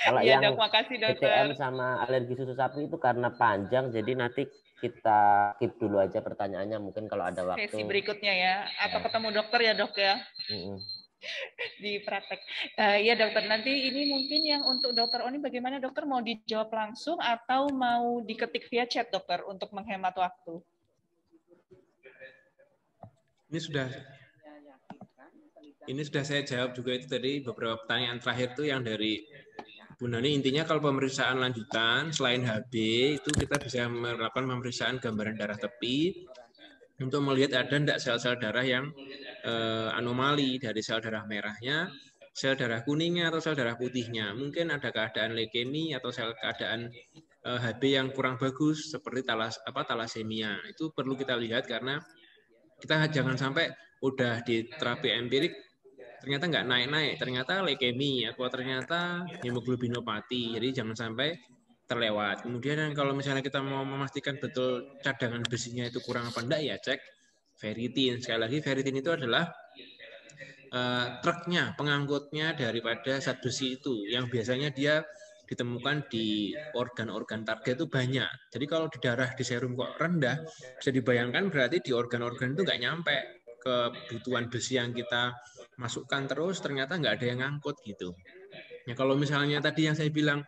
Kalau ya, yang Dok, makasih, GTM sama alergi susu sapi itu karena panjang, jadi nanti kita keep dulu aja pertanyaannya. Mungkin kalau ada waktu. Sesi berikutnya ya. Atau ketemu dokter ya, Dok ya. Di praktek. Ya, Dokter. Nanti ini mungkin yang untuk Dokter Oni bagaimana, Dokter? Mau dijawab langsung atau mau diketik via chat, Dokter, untuk menghemat waktu? Ini sudah saya jawab juga itu tadi beberapa pertanyaan terakhir itu yang dari Bu Nani. Intinya kalau pemeriksaan lanjutan selain HB itu kita bisa melakukan pemeriksaan gambaran darah tepi untuk melihat ada enggak sel-sel darah yang anomali dari sel darah merahnya, sel darah kuningnya atau sel darah putihnya. Mungkin ada keadaan leukemi atau sel keadaan HB yang kurang bagus seperti talasemia. Itu perlu kita lihat karena kita jangan sampai udah di terapi empirik ternyata nggak naik-naik, ternyata leukemi atau ternyata hemoglobinopati. Jadi jangan sampai terlewat. Kemudian kalau misalnya kita mau memastikan betul cadangan besinya itu kurang apa enggak, ya cek ferritin. Sekali lagi ferritin itu adalah truknya, pengangkutnya daripada zat besi itu, yang biasanya dia ditemukan di organ-organ target itu banyak. Jadi kalau di darah di serum kok rendah, bisa dibayangkan berarti di organ-organ itu nggak nyampe kebutuhan besi yang kita masukkan, terus ternyata nggak ada yang ngangkut gitu. Ya kalau misalnya tadi yang saya bilang,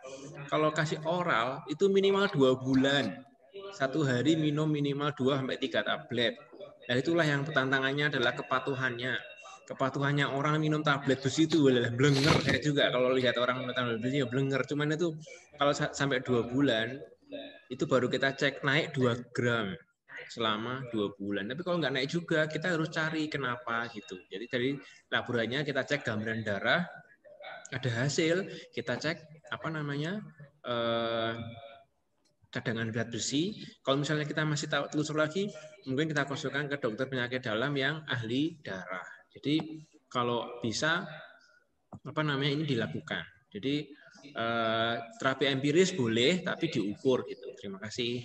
kalau kasih oral itu minimal 2 bulan. 1 hari minum minimal 2-3 tablet. Dan itulah yang tantangannya adalah kepatuhannya. kepatuhannya orang minum tablet besi itu blenger saya juga kalau lihat orang minum tablet besi ya blenger. Cuman itu kalau sampai 2 bulan itu baru kita cek naik 2 gram selama 2 bulan. Tapi kalau nggak naik juga kita harus cari kenapa gitu. Jadi dari laboratoriumnya kita cek gambaran darah, ada hasil, kita cek apa namanya cadangan zat besi. Kalau misalnya kita masih tahu telusur lagi, mungkin kita konsultasikan ke dokter penyakit dalam yang ahli darah. Jadi kalau bisa apa namanya ini dilakukan. Jadi terapi empiris boleh, tapi diukur gitu. Terima kasih.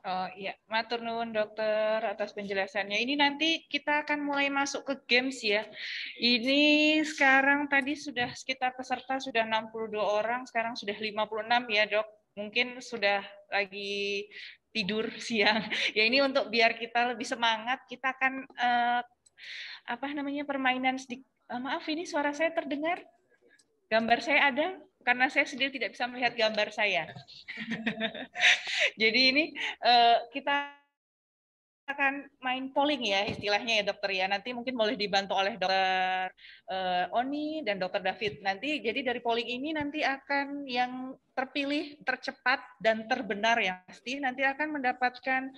Oh iya, matur nuwun dokter atas penjelasannya. Ini nanti kita akan mulai masuk ke games ya. Ini sekarang tadi sudah sekitar peserta sudah 62 orang, sekarang sudah 56 ya dok. Mungkin sudah lagi tidur siang. Ya ini untuk biar kita lebih semangat, kita akan apa namanya permainan sedikit. Maaf ini suara saya terdengar? Gambar saya ada? Karena saya sendiri tidak bisa melihat gambar saya. Jadi ini kita akan main polling ya istilahnya ya dokter ya. Nanti mungkin boleh dibantu oleh dokter Oni dan dokter David. Nanti jadi dari polling ini nanti akan yang terpilih, tercepat dan terbenar yang pasti nanti akan mendapatkan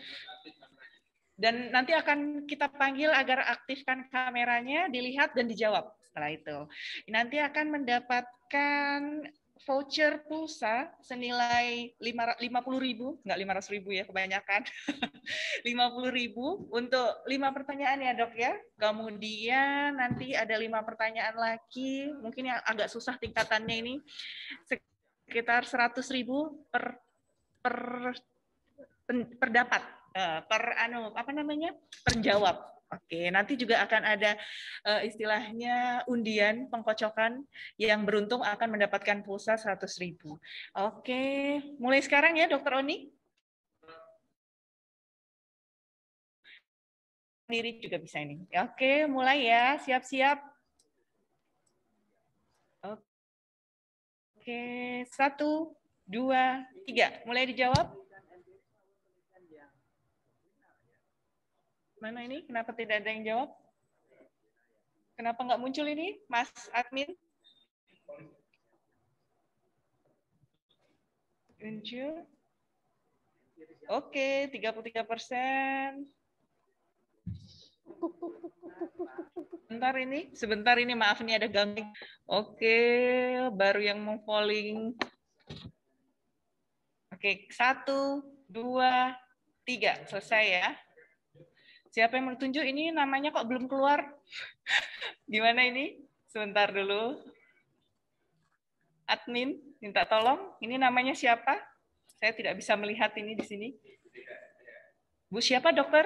dan nanti akan kita panggil agar aktifkan kameranya, dilihat dan dijawab. Setelah itu nanti akan mendapatkan voucher pulsa senilai 50.000, nggak 500.000 ya kebanyakan, 50.000 untuk 5 pertanyaan ya dok ya. Kemudian nanti ada 5 pertanyaan lagi, mungkin yang agak susah tingkatannya ini, sekitar 100.000 per dapat, per jawab. Oke, nanti juga akan ada istilahnya undian pengkocokan yang beruntung akan mendapatkan pulsa 100.000. Oke, mulai sekarang ya Dokter Oni. Diri juga bisa ini. Oke, mulai ya, siap-siap. Oke, 1, 2, 3. Mulai dijawab. Mana ini? Kenapa tidak ada yang jawab? Kenapa nggak muncul ini, Mas Admin? Muncul. Oke, 33%. Sebentar ini, maaf ini ada gangguan. Oke, baru yang mau polling. Oke, 1, 2, 3. Selesai ya. Siapa yang mau tunjuk ini namanya kok belum keluar? Gimana ini? Sebentar dulu. Admin, minta tolong. Ini namanya siapa? Saya tidak bisa melihat ini di sini. Bu siapa dokter?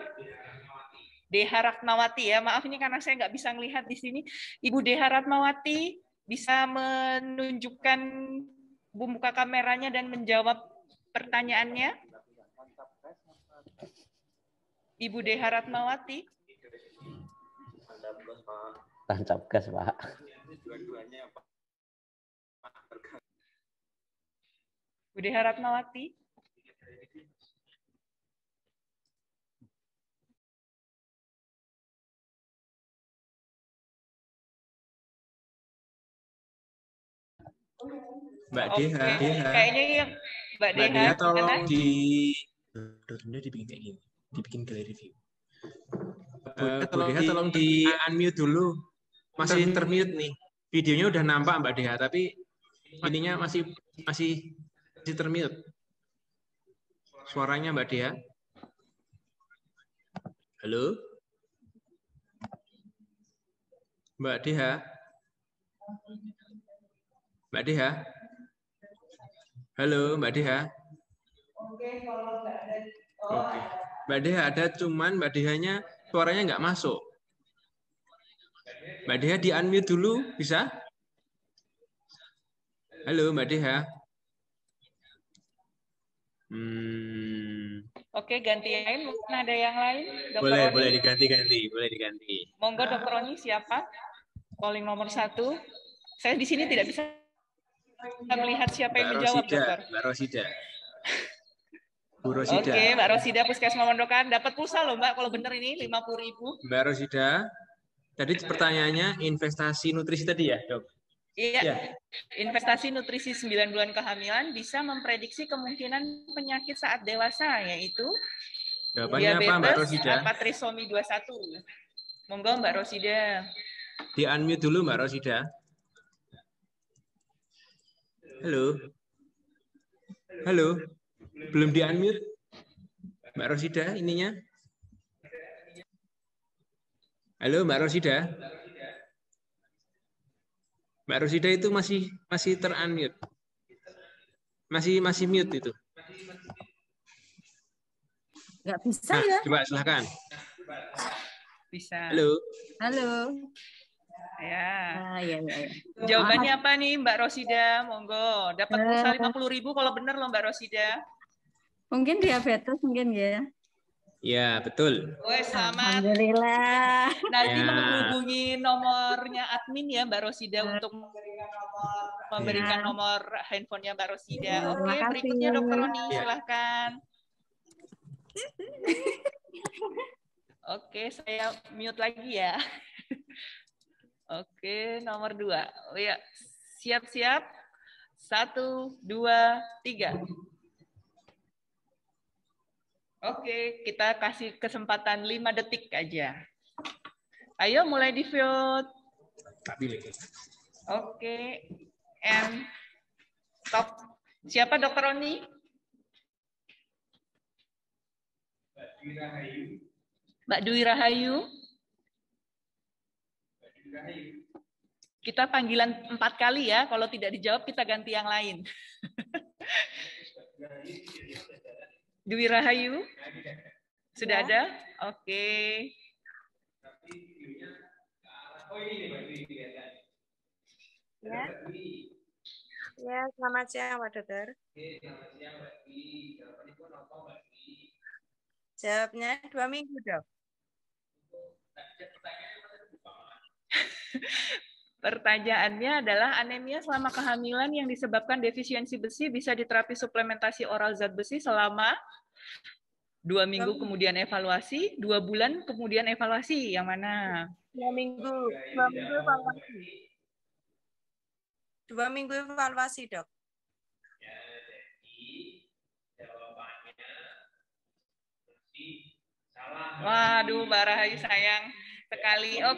Deha Ratmawati ya. Maaf ini karena saya nggak bisa melihat di sini. Ibu Deha Ratmawati bisa menunjukkan buka kameranya dan menjawab pertanyaannya. Ibu Deha Ratmawati. Tancap gas, Pak. Bu Deha Ratmawati. Mbak Deha. Kayaknya yang Mbak Deha tolong dibikin kayak gini, dibikin gallery view. Bu Deha tolong di unmute dulu. Masih termute nih. Videonya udah nampak Mbak Deha, tapi ininya masih termute. Suaranya Mbak Deha. Halo? Mbak Deha? Mbak Deha? Halo, Mbak Deha? Oke, kalau nggak ada. Oke. Mbak Deha ada, cuman Mbak Dehanya suaranya nggak masuk. Mbak Deha di unmute dulu, bisa? Halo, Mbak Deha? Oke, gantiin. Mungkin ada yang lain? Boleh diganti. Monggo Dokter Oni siapa? Polling nomor 1. Saya di sini tidak bisa melihat siapa yang menjawab, Dokter. Mbak Rosida. Bu Rosida. Oke, Mbak Rosida Puskesmas Mondokan dapat pulsa loh, Mbak. Kalau benar ini 50.000. Mbak Rosida. Tadi pertanyaannya investasi nutrisi tadi ya, Dok? Iya, Ya. investasi nutrisi 9 bulan kehamilan bisa memprediksi kemungkinan penyakit saat dewasa, yaitu Jawabannya apa, Mbak diabetes, Rosida? apa trisomi 21. Monggo Mbak Rosida. Di-unmute dulu Mbak Rosida. Halo. Halo. Belum di-unmute? Mbak Rosida ininya. Halo Mbak Rosida. Mbak Rosida itu masih ter-unmute. Masih mute itu. Nggak bisa ya? Coba silakan. Bisa. Halo. Halo. Ya. Ya. Jawabannya apa nih Mbak Rosida? Monggo. Dapat pulsa 50.000 kalau benar loh Mbak Rosida. Mungkin diabetes mungkin ya. Ya, betul. Woi, selamat. Alhamdulillah. Nanti Ya. menghubungi nomornya admin ya Mbak Rosida untuk memberikan nomor handphonenya Mbak Rosida. Oke, berikutnya Dokter Roni, silahkan. Oke, saya mute lagi ya. Oke, nomor 2. Oh ya, siap-siap. 1, 2, 3. Oke, kita kasih kesempatan 5 detik aja. Ayo mulai di mute. Oke, and stop. Siapa Dokter Roni? Mbak Dwi Rahayu. Kita panggilan 4 kali ya. Kalau tidak dijawab kita ganti yang lain. Dwi Rahayu? Sudah ada? Oke. Ya. Ya, selamat siang Pak Dokter. Jawabnya 2 minggu, Dok. Pertanyaannya adalah anemia selama kehamilan yang disebabkan defisiensi besi bisa diterapi suplementasi oral zat besi selama 2 minggu kemudian evaluasi, 2 bulan kemudian evaluasi. Yang mana? 2 minggu. 2 minggu evaluasi. 2 minggu evaluasi, Dok. Waduh, Mbak Rahayu sayang sekali. Oh.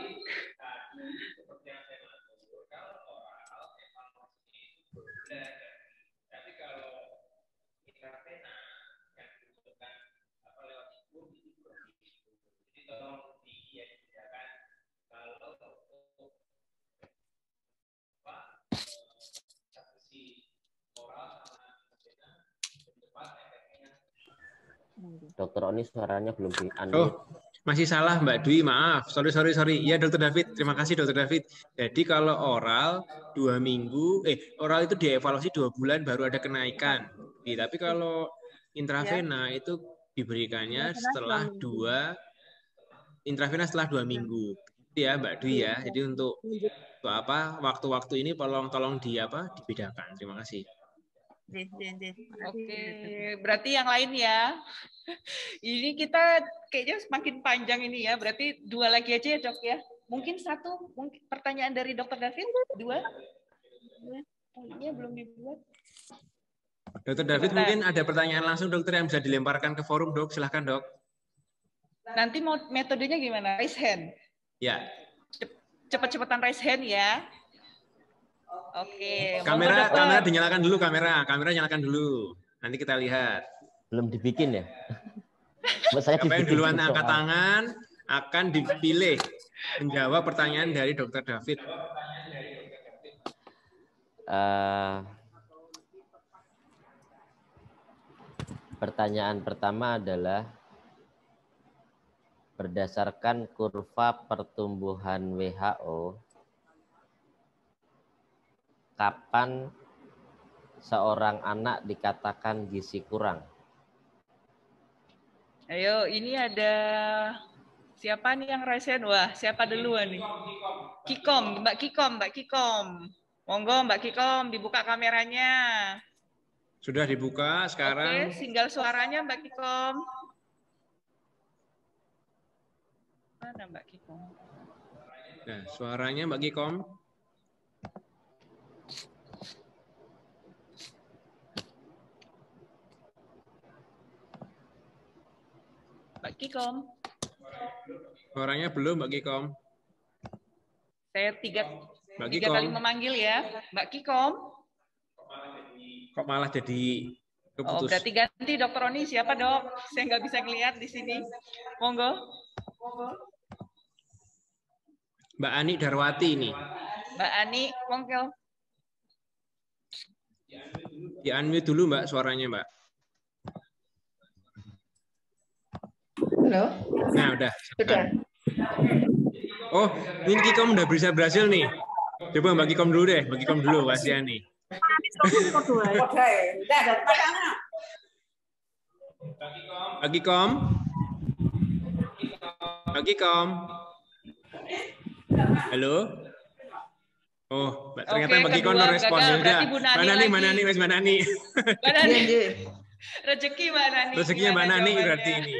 Dokter Oni suaranya belum di-unmute. Oh, masih salah Mbak Dwi, maaf. Sorry. Iya Dokter David, terima kasih Dokter David. Jadi kalau oral 2 minggu, oral itu dievaluasi 2 bulan baru ada kenaikan. Tapi kalau intravena itu diberikannya setelah 2 setelah 2 minggu. Ya Mbak Dwi ya. Jadi untuk waktu-waktu ini tolong dibedakan. Terima kasih. Oke, berarti yang lain ya. Ini kita kayaknya semakin panjang ini ya. Berarti 2 lagi aja ya Dok ya. Mungkin 1 pertanyaan dari Dokter David, 2. Ini belum dibuat. Dokter David mungkin ada pertanyaan langsung dokter yang bisa dilemparkan ke forum Dok. Silahkan Dok. Nanti mau metodenya gimana? Raise hand. Ya. Cepat-cepatan raise hand ya. Oke. Kamera dinyalakan dulu kamera nyalakan dulu. Nanti kita lihat. Belum dibikin ya? Siapa yang duluan angkat tangan akan dipilih menjawab pertanyaan dari Dokter David. Pertanyaan pertama adalah berdasarkan kurva pertumbuhan WHO, kapan seorang anak dikatakan gizi kurang? Ayo, ini ada siapa nih yang raise hand? Wah, siapa duluan nih? Mbak Kikom. Monggo Mbak Kikom, dibuka kameranya. Sudah dibuka sekarang. Oke, tinggal suaranya Mbak Kikom. Mana Mbak Kikom? Nah, suaranya Mbak Kikom. Mbak Kikom. Suaranya belum Mbak Kikom. Saya tiga Mbak kali Kikom. memanggil ya. Mbak Kikom. Kok malah jadi Oh, keputus? berarti ganti Dokter Roni. Siapa, Dok? Saya nggak bisa ngelihat di sini. Monggo. Mbak Ani Darwati ini. Mbak Ani, monggo. Di unmute dulu Mbak suaranya Mbak. Halo? Nah, udah. Sudah. Oh, ini Kikom udah bisa berhasil nih. Coba Mbak Kikom dulu deh. Mbak Kikom dulu, kasihan nih. Mbak Kikom. Mbak Kikom. Halo? Oh, ternyata Oke, Mbak Kikom kedua respon. gagal. Ya udah. Berarti Bu Nani lagi. Mbak Nani. Mbak Nani. Rezeki Mbak Nani. Rezekinya Mbak Gimana Nani jawabannya? berarti ini.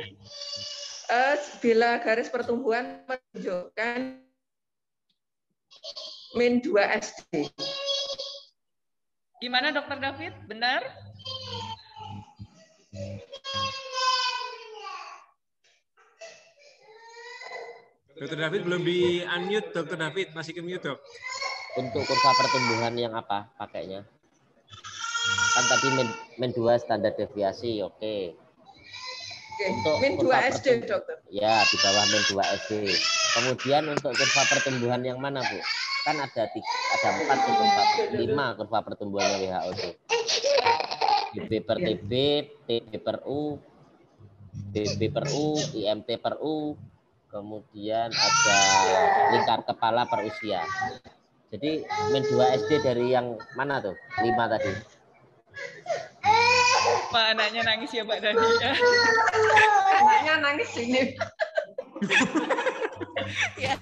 Bila garis pertumbuhan menunjukkan min 2 SD. Gimana Dokter David? Benar? Dokter David belum di unmute, Dokter David masih ke mute, Dok. Untuk kurva pertumbuhan yang apa pakainya? Kan tadi min 2 standar deviasi, oke. Untuk Min 2 kurva SD, Dokter. Ya, di bawah min 2 SD. Kemudian untuk kurva pertumbuhan yang mana, Bu? Kan ada 4 5 kurva pertumbuhannya WHO itu. BB per TB, TB per U, BB per U, IMT per U, kemudian ada lingkar kepala per usia. Jadi min 2 SD dari yang mana tuh? 5 tadi. Pak, anaknya nangis ya Mbak Dani ya. Anaknya nangis ini. Ya.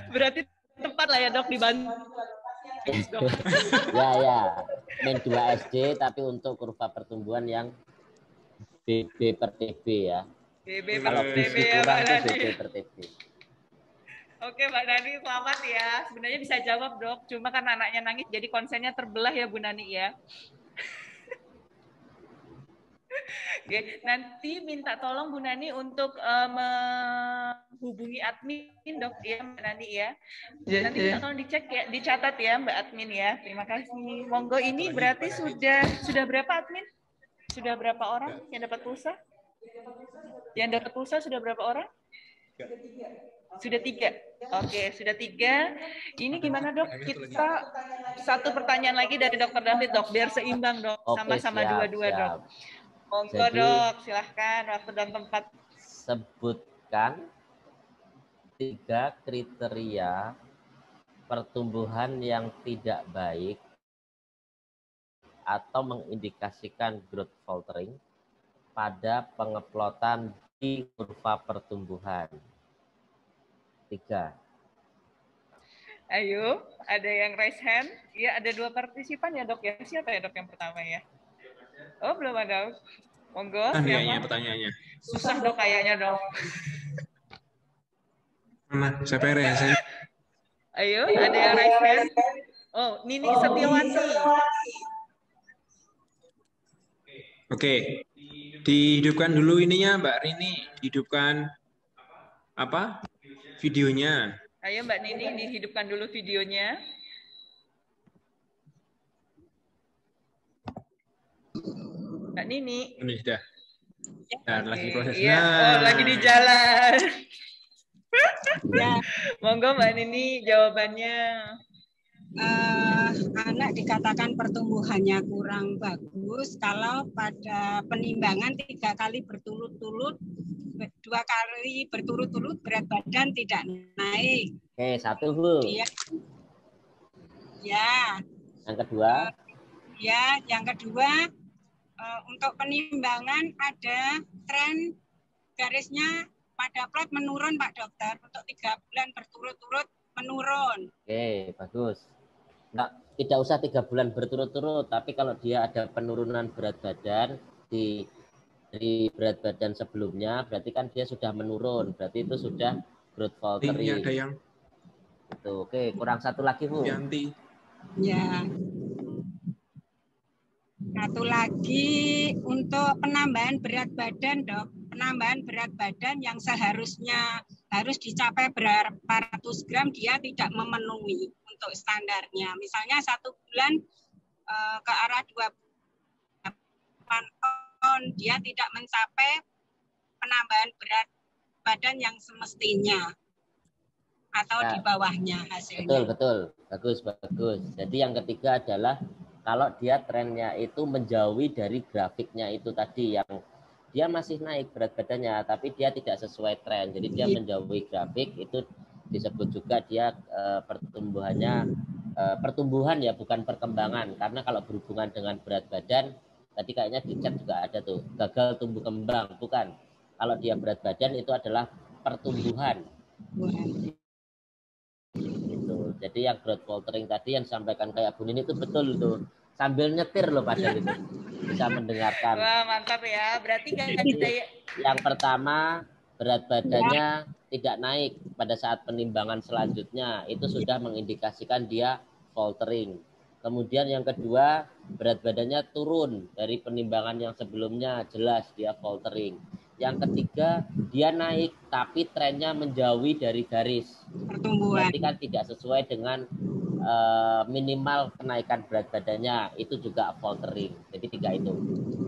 Berarti tepat lah ya Dok dibantu. Ya. Min 2 SD tapi untuk kurva pertumbuhan yang BB per TB ya. BB per Kalau TB BB ya Mbak kurang itu Dani. BB per TB. Oke Mbak Nani, selamat ya. Sebenarnya bisa jawab Dok, cuma karena anaknya nangis jadi konsennya terbelah ya Bu Nani ya. Oke, nanti minta tolong Bu Nani untuk menghubungi admin Dok ya Mbak Nani ya. Nanti minta tolong dicek ya, dicatat ya Mbak admin ya. Terima kasih. Monggo, ini berarti sudah berapa admin? Sudah berapa orang yang dapat pulsa? Yang dapat pulsa sudah berapa orang? Sudah 3. Oke, sudah 3. Ini gimana Dok? Kita satu pertanyaan lagi dari Dokter David Dok, biar seimbang Dok, sama-sama dua-dua Dok. Monggo Dok, silahkan waktu dan tempat. Sebutkan 3 kriteria pertumbuhan yang tidak baik atau mengindikasikan growth faltering pada pengeplotan di kurva pertumbuhan. 3. Ayo, ada yang raise hand? Iya, ada 2 partisipan ya Dok ya. Siapa ya Dok yang pertama ya? Oh, belum ada. Monggo, siapa? Pertanyaannya. Susah Dok kayaknya Dok. Mana? Siapa yang raise? Ayo, ada yang raise hand? Oh, Nini Setiawati. Oke. Dihidupkan dulu ininya Mbak Rini. Hidupkan apa? Videonya. Ayo Mbak Nini, dihidupkan dulu videonya. Mbak Nini. Ini sudah. Dan lagi prosesnya. Iya, oh, lagi di jalan. Monggo Mbak Nini jawabannya. Anak dikatakan pertumbuhannya kurang bagus kalau pada penimbangan 3 kali berturut-turut, 2 kali berturut-turut berat badan tidak naik. Oke, 1 Bu. Ya. Yang kedua? Ya, yang kedua untuk penimbangan ada tren garisnya pada plot menurun Pak Dokter untuk 3 bulan berturut-turut menurun. Oke, bagus. Nah, tidak usah 3 bulan berturut-turut, tapi kalau dia ada penurunan berat badan dari berat badan sebelumnya, berarti kan dia sudah menurun, berarti itu sudah growth faltering. Ini ada yang Itu oke, kurang satu lagi Bu. Yanti. Ya. Satu lagi untuk penambahan berat badan, Dok. Penambahan berat badan yang seharusnya harus dicapai berapa ratus gram, dia tidak memenuhi untuk standarnya. Misalnya 1 bulan ke arah 28 ton, dia tidak mencapai penambahan berat badan yang semestinya atau Ya. di bawahnya hasilnya. Betul. Bagus. Jadi yang ketiga adalah kalau dia trennya itu menjauhi dari grafiknya itu tadi, yang dia masih naik berat badannya tapi dia tidak sesuai tren. Jadi dia menjauhi grafik, itu disebut juga dia pertumbuhan ya, bukan perkembangan. Karena kalau berhubungan dengan berat badan, tadi kayaknya di chat juga ada tuh, gagal tumbuh kembang, bukan. Kalau dia berat badan itu adalah pertumbuhan. Gitu. Jadi yang growth faltering tadi yang disampaikan kayak Bu Nini itu betul tuh. Sambil nyetir loh padahal itu. Bisa mendengarkan. Wah, mantap ya. Berarti nggak Jadi, kita yang pertama berat badannya tidak naik pada saat penimbangan selanjutnya, itu sudah mengindikasikan dia faltering. Kemudian yang kedua, berat badannya turun dari penimbangan yang sebelumnya, jelas dia faltering. Yang ketiga, dia naik tapi trennya menjauhi dari garis Pertumbuhan. berarti kan tidak sesuai dengan minimal kenaikan berat badannya, itu juga faltering. Jadi 3 itu.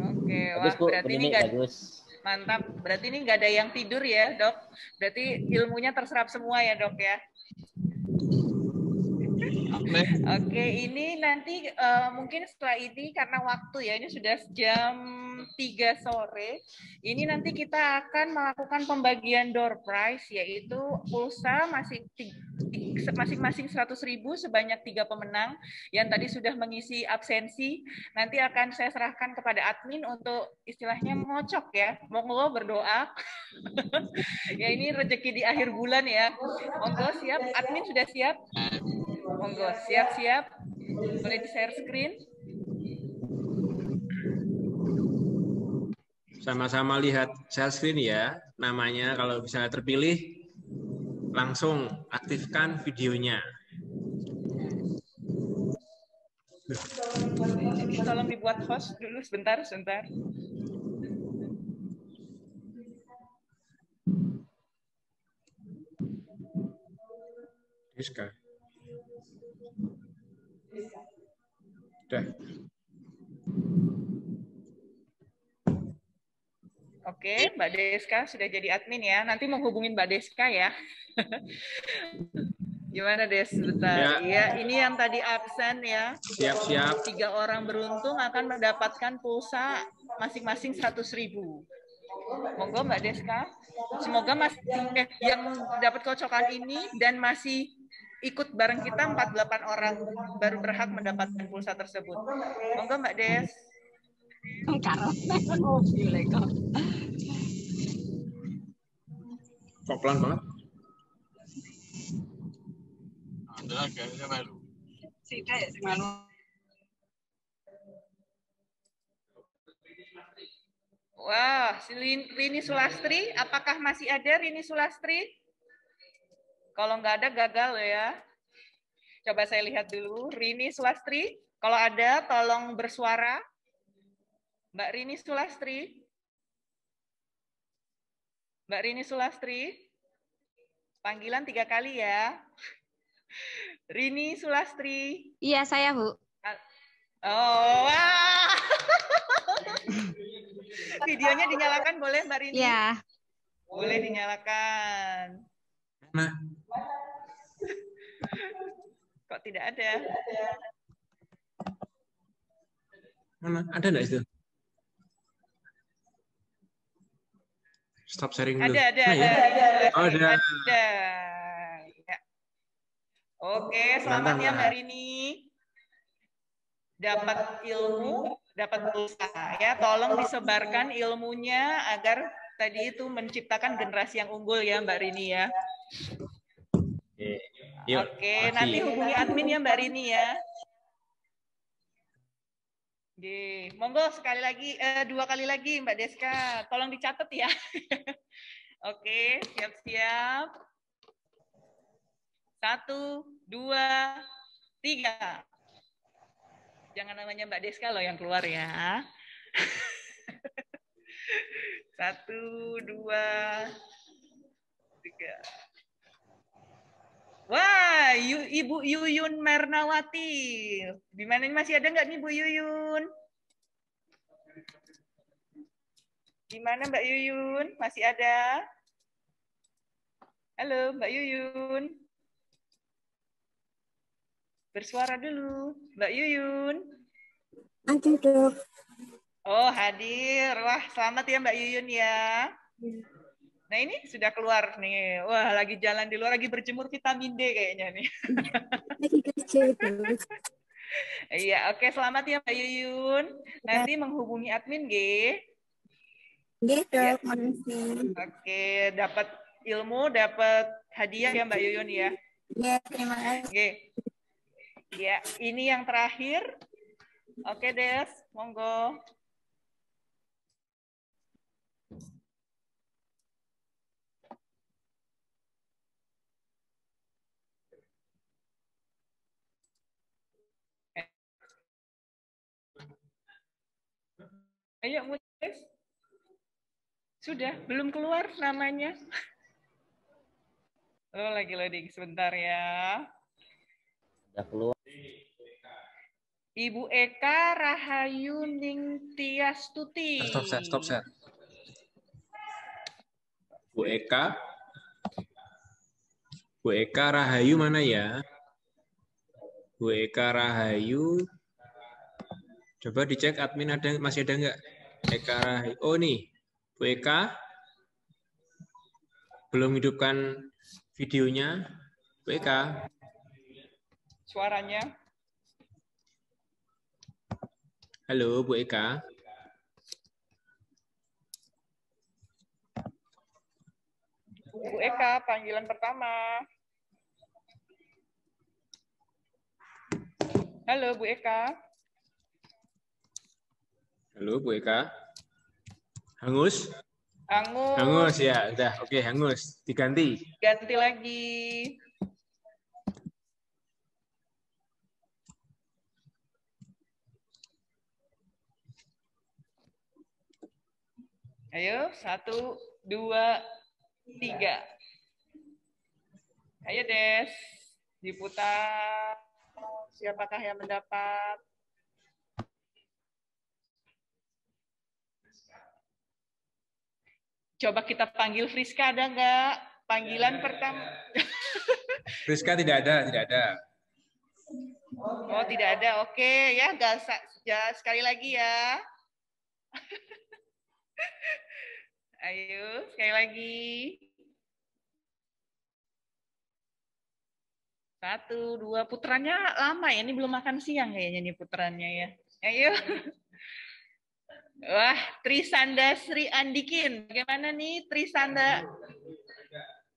Oke, Bagus wah, Bu, berarti ini bagus. mantap. Berarti ini nggak ada yang tidur ya, Dok. Berarti ilmunya terserap semua ya, Dok ya. Oke, ini nanti mungkin setelah ini karena waktu ya, ini sudah jam 3 sore. Ini nanti kita akan melakukan pembagian door prize, yaitu pulsa masing-masing 100.000 sebanyak 3 pemenang yang tadi sudah mengisi absensi. Nanti akan saya serahkan kepada admin untuk istilahnya mengocok ya. Monggo berdoa. Ya ini rezeki di akhir bulan ya. Monggo siap, admin sudah siap? Monggo, siap-siap. Boleh di-share screen? Sama-sama lihat share screen ya. Namanya kalau misalnya terpilih, langsung aktifkan videonya. Tolong dibuat host dulu sebentar. Rizka. Udah. Oke, Mbak Deska sudah jadi admin ya. Nanti menghubungin Mbak Deska ya. Gimana Des? Bentar. Ya, ini yang tadi absen ya. Siap-siap. 3 orang beruntung akan mendapatkan pulsa masing-masing 100.000. Monggo Mbak Deska. Semoga yang dapat kocokan ini dan masih ikut bareng kita 48 orang baru berhak mendapatkan pulsa tersebut. Monggo Mbak Des. Kok pelan banget? Ada kayaknya malu. Tidak, malu. Wah, Rini Sulastri, apakah masih ada Rini Sulastri? Kalau nggak ada gagal ya. Coba saya lihat dulu. Rini Sulastri, kalau ada tolong bersuara. Mbak Rini Sulastri. Mbak Rini Sulastri. Panggilan 3 kali ya. Rini Sulastri. Iya, saya Bu. Oh, wah. Videonya dinyalakan boleh Mbak Rini? Iya. Boleh dinyalakan. Nah. Kok tidak ada? Mana? Ada nggak itu? Stop sharing dulu. Ada. Oh, ada. Ya. Oke, selamat ya Mbak Rini. Dapat ilmu, dapat pulsa ya. Tolong disebarkan ilmunya agar tadi itu menciptakan generasi yang unggul ya Mbak Rini ya. Oke, nanti hubungi admin ya Mbak Rini ya. Monggo sekali lagi, 2 kali lagi Mbak Deska, tolong dicatat ya. Oke, siap-siap. 1, 2, 3. Jangan namanya Mbak Deska loh yang keluar ya. 1, 2, 3. Wah, Ibu Yuyun Mernawati. Di mana ini, masih ada nggak nih Bu Yuyun? Di mana Mbak Yuyun? Masih ada? Halo Mbak Yuyun. Bersuara dulu, Mbak Yuyun. Ada, Dok. Oh, hadir. Wah, selamat ya Mbak Yuyun ya. Nah, ini sudah keluar nih. Wah, lagi jalan di luar, lagi berjemur vitamin D kayaknya nih. Lagi kerja, Dok. Iya, oke, selamat ya Mbak Yuyun. Nanti menghubungi admin, G. Iya, Ya. Dok. Makasih. Oke, dapat ilmu, dapat hadiah ya Mbak Yuyun ya. Iya, terima kasih. Oke. Ya, ini yang terakhir. Oke, Des, monggo. Ayo, Des. Sudah, belum keluar namanya. Oh, lagi loading sebentar ya. Sudah keluar. Ibu Eka Rahayu Ningtyas-Tuti. Stop set. Bu Eka Rahayu mana ya? Bu Eka Rahayu. Coba dicek admin masih ada nggak? Eka Rahayu. Oh nih, Bu Eka. Belum hidupkan videonya. Bu Eka. Suaranya. Halo, Bu Eka. Bu Eka, panggilan pertama. Halo, Bu Eka. Halo, Bu Eka. Hangus? Hangus. Hangus ya, udah. Oke, hangus. Diganti. Ganti lagi. Ayo, 1, 2, 3. Ayo, Des. Diputar. Siapakah yang mendapat? Coba kita panggil Friska, ada nggak? Panggilan pertama. Friska tidak ada. Oh, tidak ada. Oke, ya, sekali lagi ya. Ayo, sekali lagi. 1, 2. Putrannya lama ya. Ini belum makan siang kayaknya nih putrannya ya. Ayo. Wah, Trisanda Sri Andikin. Bagaimana nih Trisanda?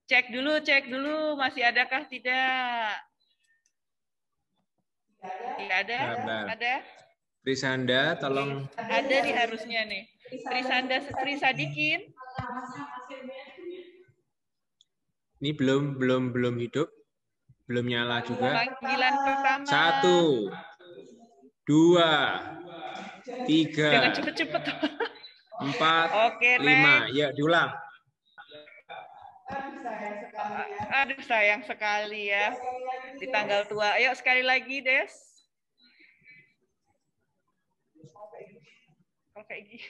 Cek dulu. Masih adakah tidak? Tidak ada? Ada? Trisanda, tolong. Ada nih harusnya nih. Trisanda Sri Sadikin. Ini belum hidup. Belum nyala juga. Panggilan pertama. 1, 2, 3. Jangan cepet-cepet. 4, Oke, 5. Ya, diulang. Aduh, sayang sekali ya. Di tanggal tua. Ayo sekali lagi, Des. Kalau kayak gini.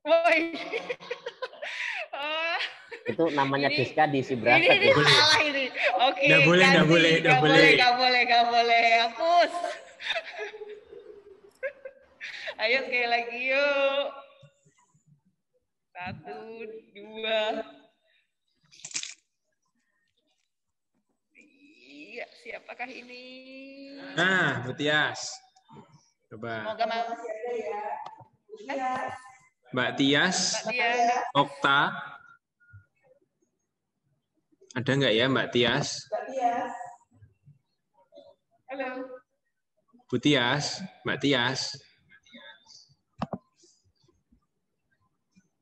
Woi. Oh. Itu namanya Ini- Deska diisi berapa? Ini salah ini. Oke. Nggak boleh, ganti. nggak boleh. Nggak boleh. Hapus. Ayo sekali lagi yuk. 1, 2. Iya, siapakah ini? Nah, Bu Tias. Coba. Semoga mau. Mbak Tias, Mbak Tia. Okta. Ada nggak ya Mbak Tias? Halo. Bu Tias, Mbak Tias.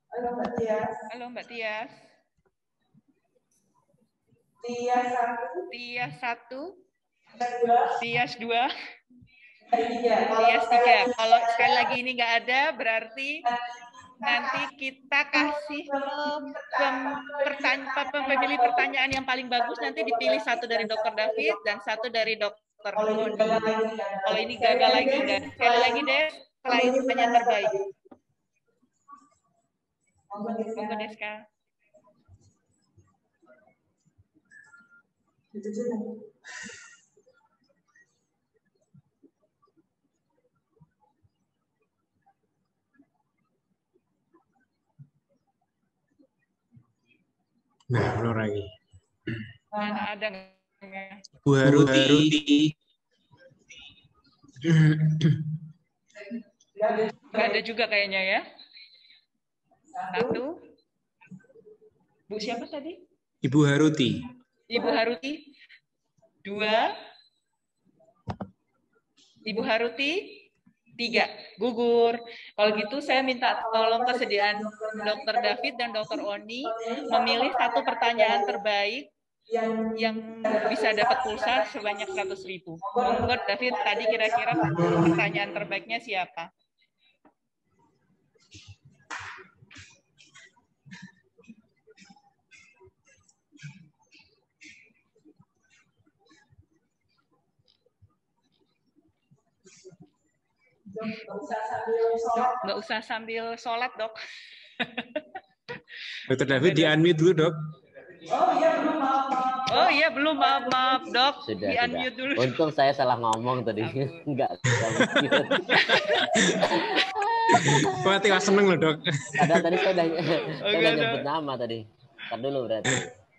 Halo Mbak Tias. Halo Mbak Tias. Tias 1. Tias 2. Tias 2. Tias 3. Kalau sekali lagi ini nggak ada, berarti nanti kita kasih pemilih pertanyaan yang paling bagus, nanti dipilih satu dari Dr. David dan satu dari Dr. Oni. Kalau ini gagal lagi enggak. Sekali lagi deh, selain pertanyaan terbaik. Monggo Deska. Nah, belum lagi. Mana ada nggak? Bu Haruti. Nggak ada juga kayaknya ya. 1. Bu siapa tadi? Ibu Haruti. Ibu Haruti. 2. Ibu Haruti. 3. Gugur. Kalau gitu saya minta tolong kesediaan Dr. David dan Dr. Oni memilih satu pertanyaan terbaik yang bisa dapat pulsa sebanyak 100.000. Monggo David, tadi kira-kira pertanyaan terbaiknya siapa? Nggak usah sambil sholat, Dok. Dr. David di-unmute dulu, Dok. Oh iya, belum. Maaf, Dok. Sudah. Di-unmute dulu. Untung saya salah ngomong tadi. Enggak. Wah, Tiwas seneng loh, Dok. Ada tadi saya udah nyebut nama tadi. Ntar dulu berarti.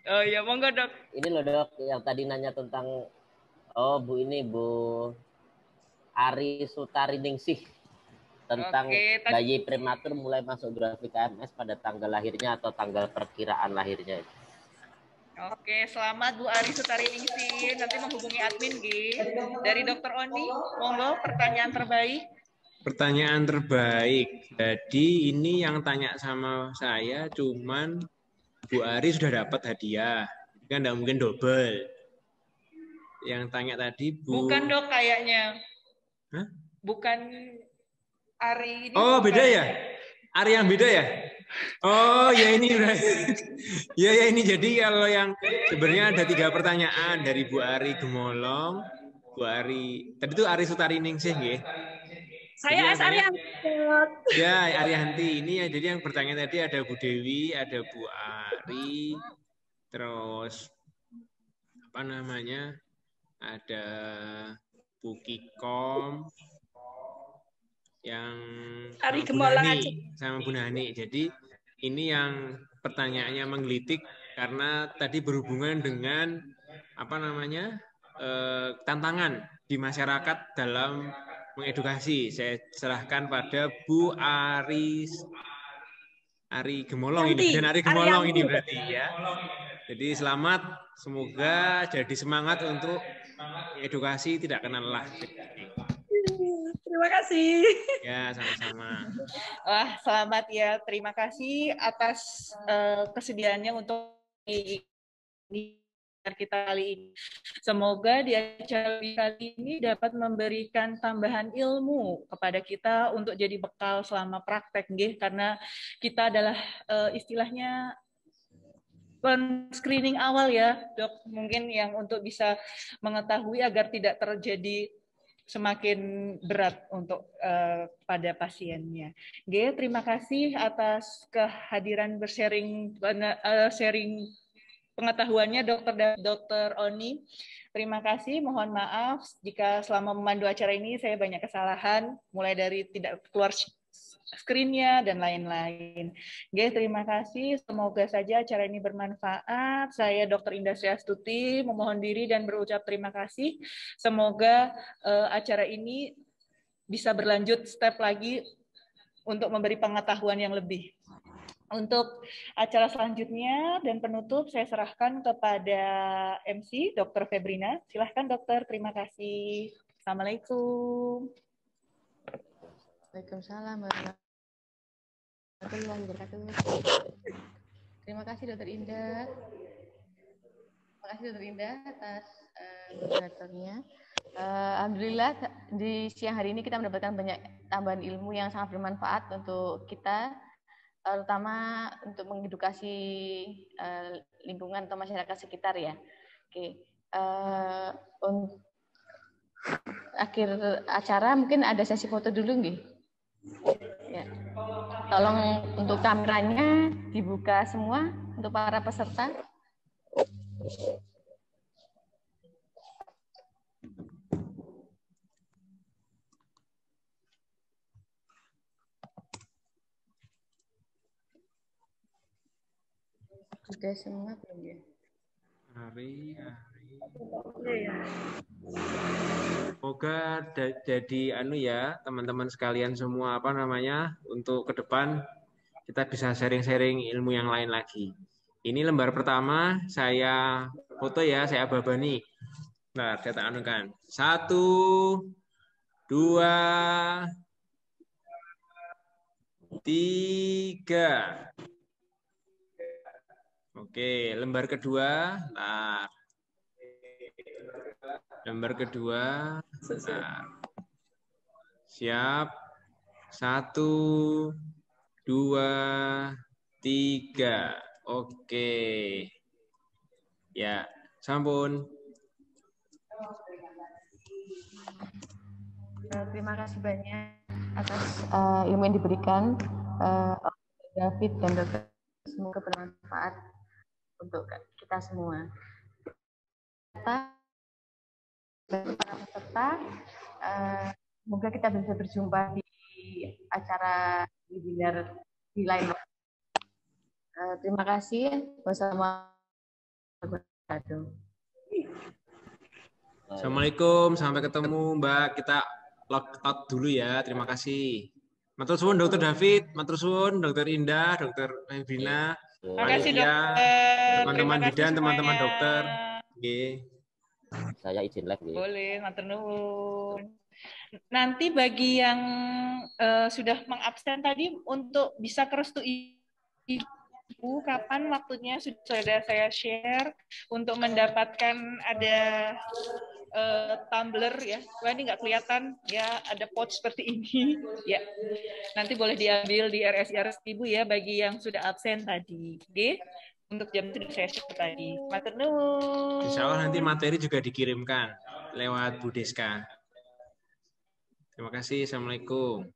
Oh iya, monggo, Dok. Ini loh, Dok, yang tadi nanya tentang Bu Ari Sutariningsih tentang bayi prematur mulai masuk grafik AMS pada tanggal lahirnya atau tanggal perkiraan lahirnya. Oke, selamat Bu Ari Sutariningsih. Nanti menghubungi admin, G. Dari Dr. Oni, monggo pertanyaan terbaik. Pertanyaan terbaik. Jadi ini yang tanya sama saya cuman Bu Ari sudah dapat hadiah. Kan nggak mungkin double. Yang tanya tadi Bu. Bukan, Dok, kayaknya. Hah? Bukan Ari ini. Oh, beda ya? Ari yang beda ya? Oh, ya ini. Ya ini. Jadi kalau yang sebenarnya ada 3 pertanyaan dari Bu Ari Gemolong, Bu Ari. Tadi itu Ari Sutariningsih ya. Saya S. Arianti. Ya, Arianti. Ini ya, jadi yang bertanya tadi ada Bu Dewi, ada Bu Ari, terus apa namanya? Ada Bu Kikom, yang Ari Gemolong sama Bu Nani. Jadi ini yang pertanyaannya menggelitik karena tadi berhubungan dengan apa namanya tantangan di masyarakat dalam mengedukasi. Saya serahkan pada Bu Ari Gemolong ini dan Ari Gemolong ini berarti ya. Jadi selamat, semoga jadi semangat untuk edukasi tidak kenal lelah. Terima kasih. Ya, sama-sama. Wah, selamat ya. Terima kasih atas kesediaannya untuk kita kali ini. Semoga di acara kali ini dapat memberikan tambahan ilmu kepada kita untuk jadi bekal selama praktek, nggih, karena kita adalah istilahnya screening awal ya, Dok, mungkin yang untuk bisa mengetahui agar tidak terjadi semakin berat untuk pada pasiennya. Oke, terima kasih atas kehadiran sharing pengetahuannya Dr. Oni. Terima kasih, mohon maaf jika selama memandu acara ini saya banyak kesalahan, mulai dari tidak keluar screen-nya dan lain-lain. Oke, terima kasih. Semoga saja acara ini bermanfaat. Saya Dr. Indah Sriastuti memohon diri dan berucap terima kasih. Semoga acara ini bisa berlanjut step lagi untuk memberi pengetahuan yang lebih. Untuk acara selanjutnya dan penutup saya serahkan kepada MC Dr. Febrina. Silahkan, Dokter. Terima kasih. Assalamualaikum. Waalaikumsalam warahmatullahi wabarakatuh. Terima kasih Dokter Indah. Terima kasih Dokter Indah atas moderatornya. Alhamdulillah di siang hari ini kita mendapatkan banyak tambahan ilmu yang sangat bermanfaat untuk kita, terutama untuk mengedukasi lingkungan atau masyarakat sekitar ya. Oke, untuk akhir acara mungkin ada sesi foto dulu nggih? Ya. Tolong untuk kameranya dibuka semua untuk para peserta. Sudah semua belum ya? Semoga jadi ya teman-teman sekalian semua untuk ke depan kita bisa sharing-sharing ilmu yang lain lagi. Ini lembar pertama saya foto ya, saya babani. Nah, kita anukan. 1, 2, 3. Oke, lembar kedua. Nah, lembar kedua. Nah. Siap. 1, 2, 3. Oke. Ya, sampun. Terima kasih banyak atas ilmu yang diberikan David dan Dokter. Semoga bermanfaat untuk kita semua. Para peserta, semoga kita bisa berjumpa di acara webinar di lain waktu. Terima kasih. Wassalamualaikum warahmatullahi wabarakatuh. Assalamualaikum, sampai ketemu Mbak. Kita log out dulu ya. Terima kasih. Matur suwun Dokter David, matur suwun Dokter Indah, Dokter Febrina, Terima kasih dokter. teman-teman bidan, teman-teman dokter. Saya izin live. Boleh, matur nuwun. Nanti bagi yang sudah mengabsen tadi untuk bisa kerestu Ibu, kapan waktunya sudah saya share untuk mendapatkan ada tumbler ya. Wah, ini nggak kelihatan ya, ada pouch seperti ini ya. Nanti boleh diambil di RSI Ibu ya bagi yang sudah absen tadi. Oke. Untuk jam sudah saya share tadi. Matur nuwun. Insya Allah nanti materi juga dikirimkan lewat Bu Deska. Terima kasih. Assalamualaikum.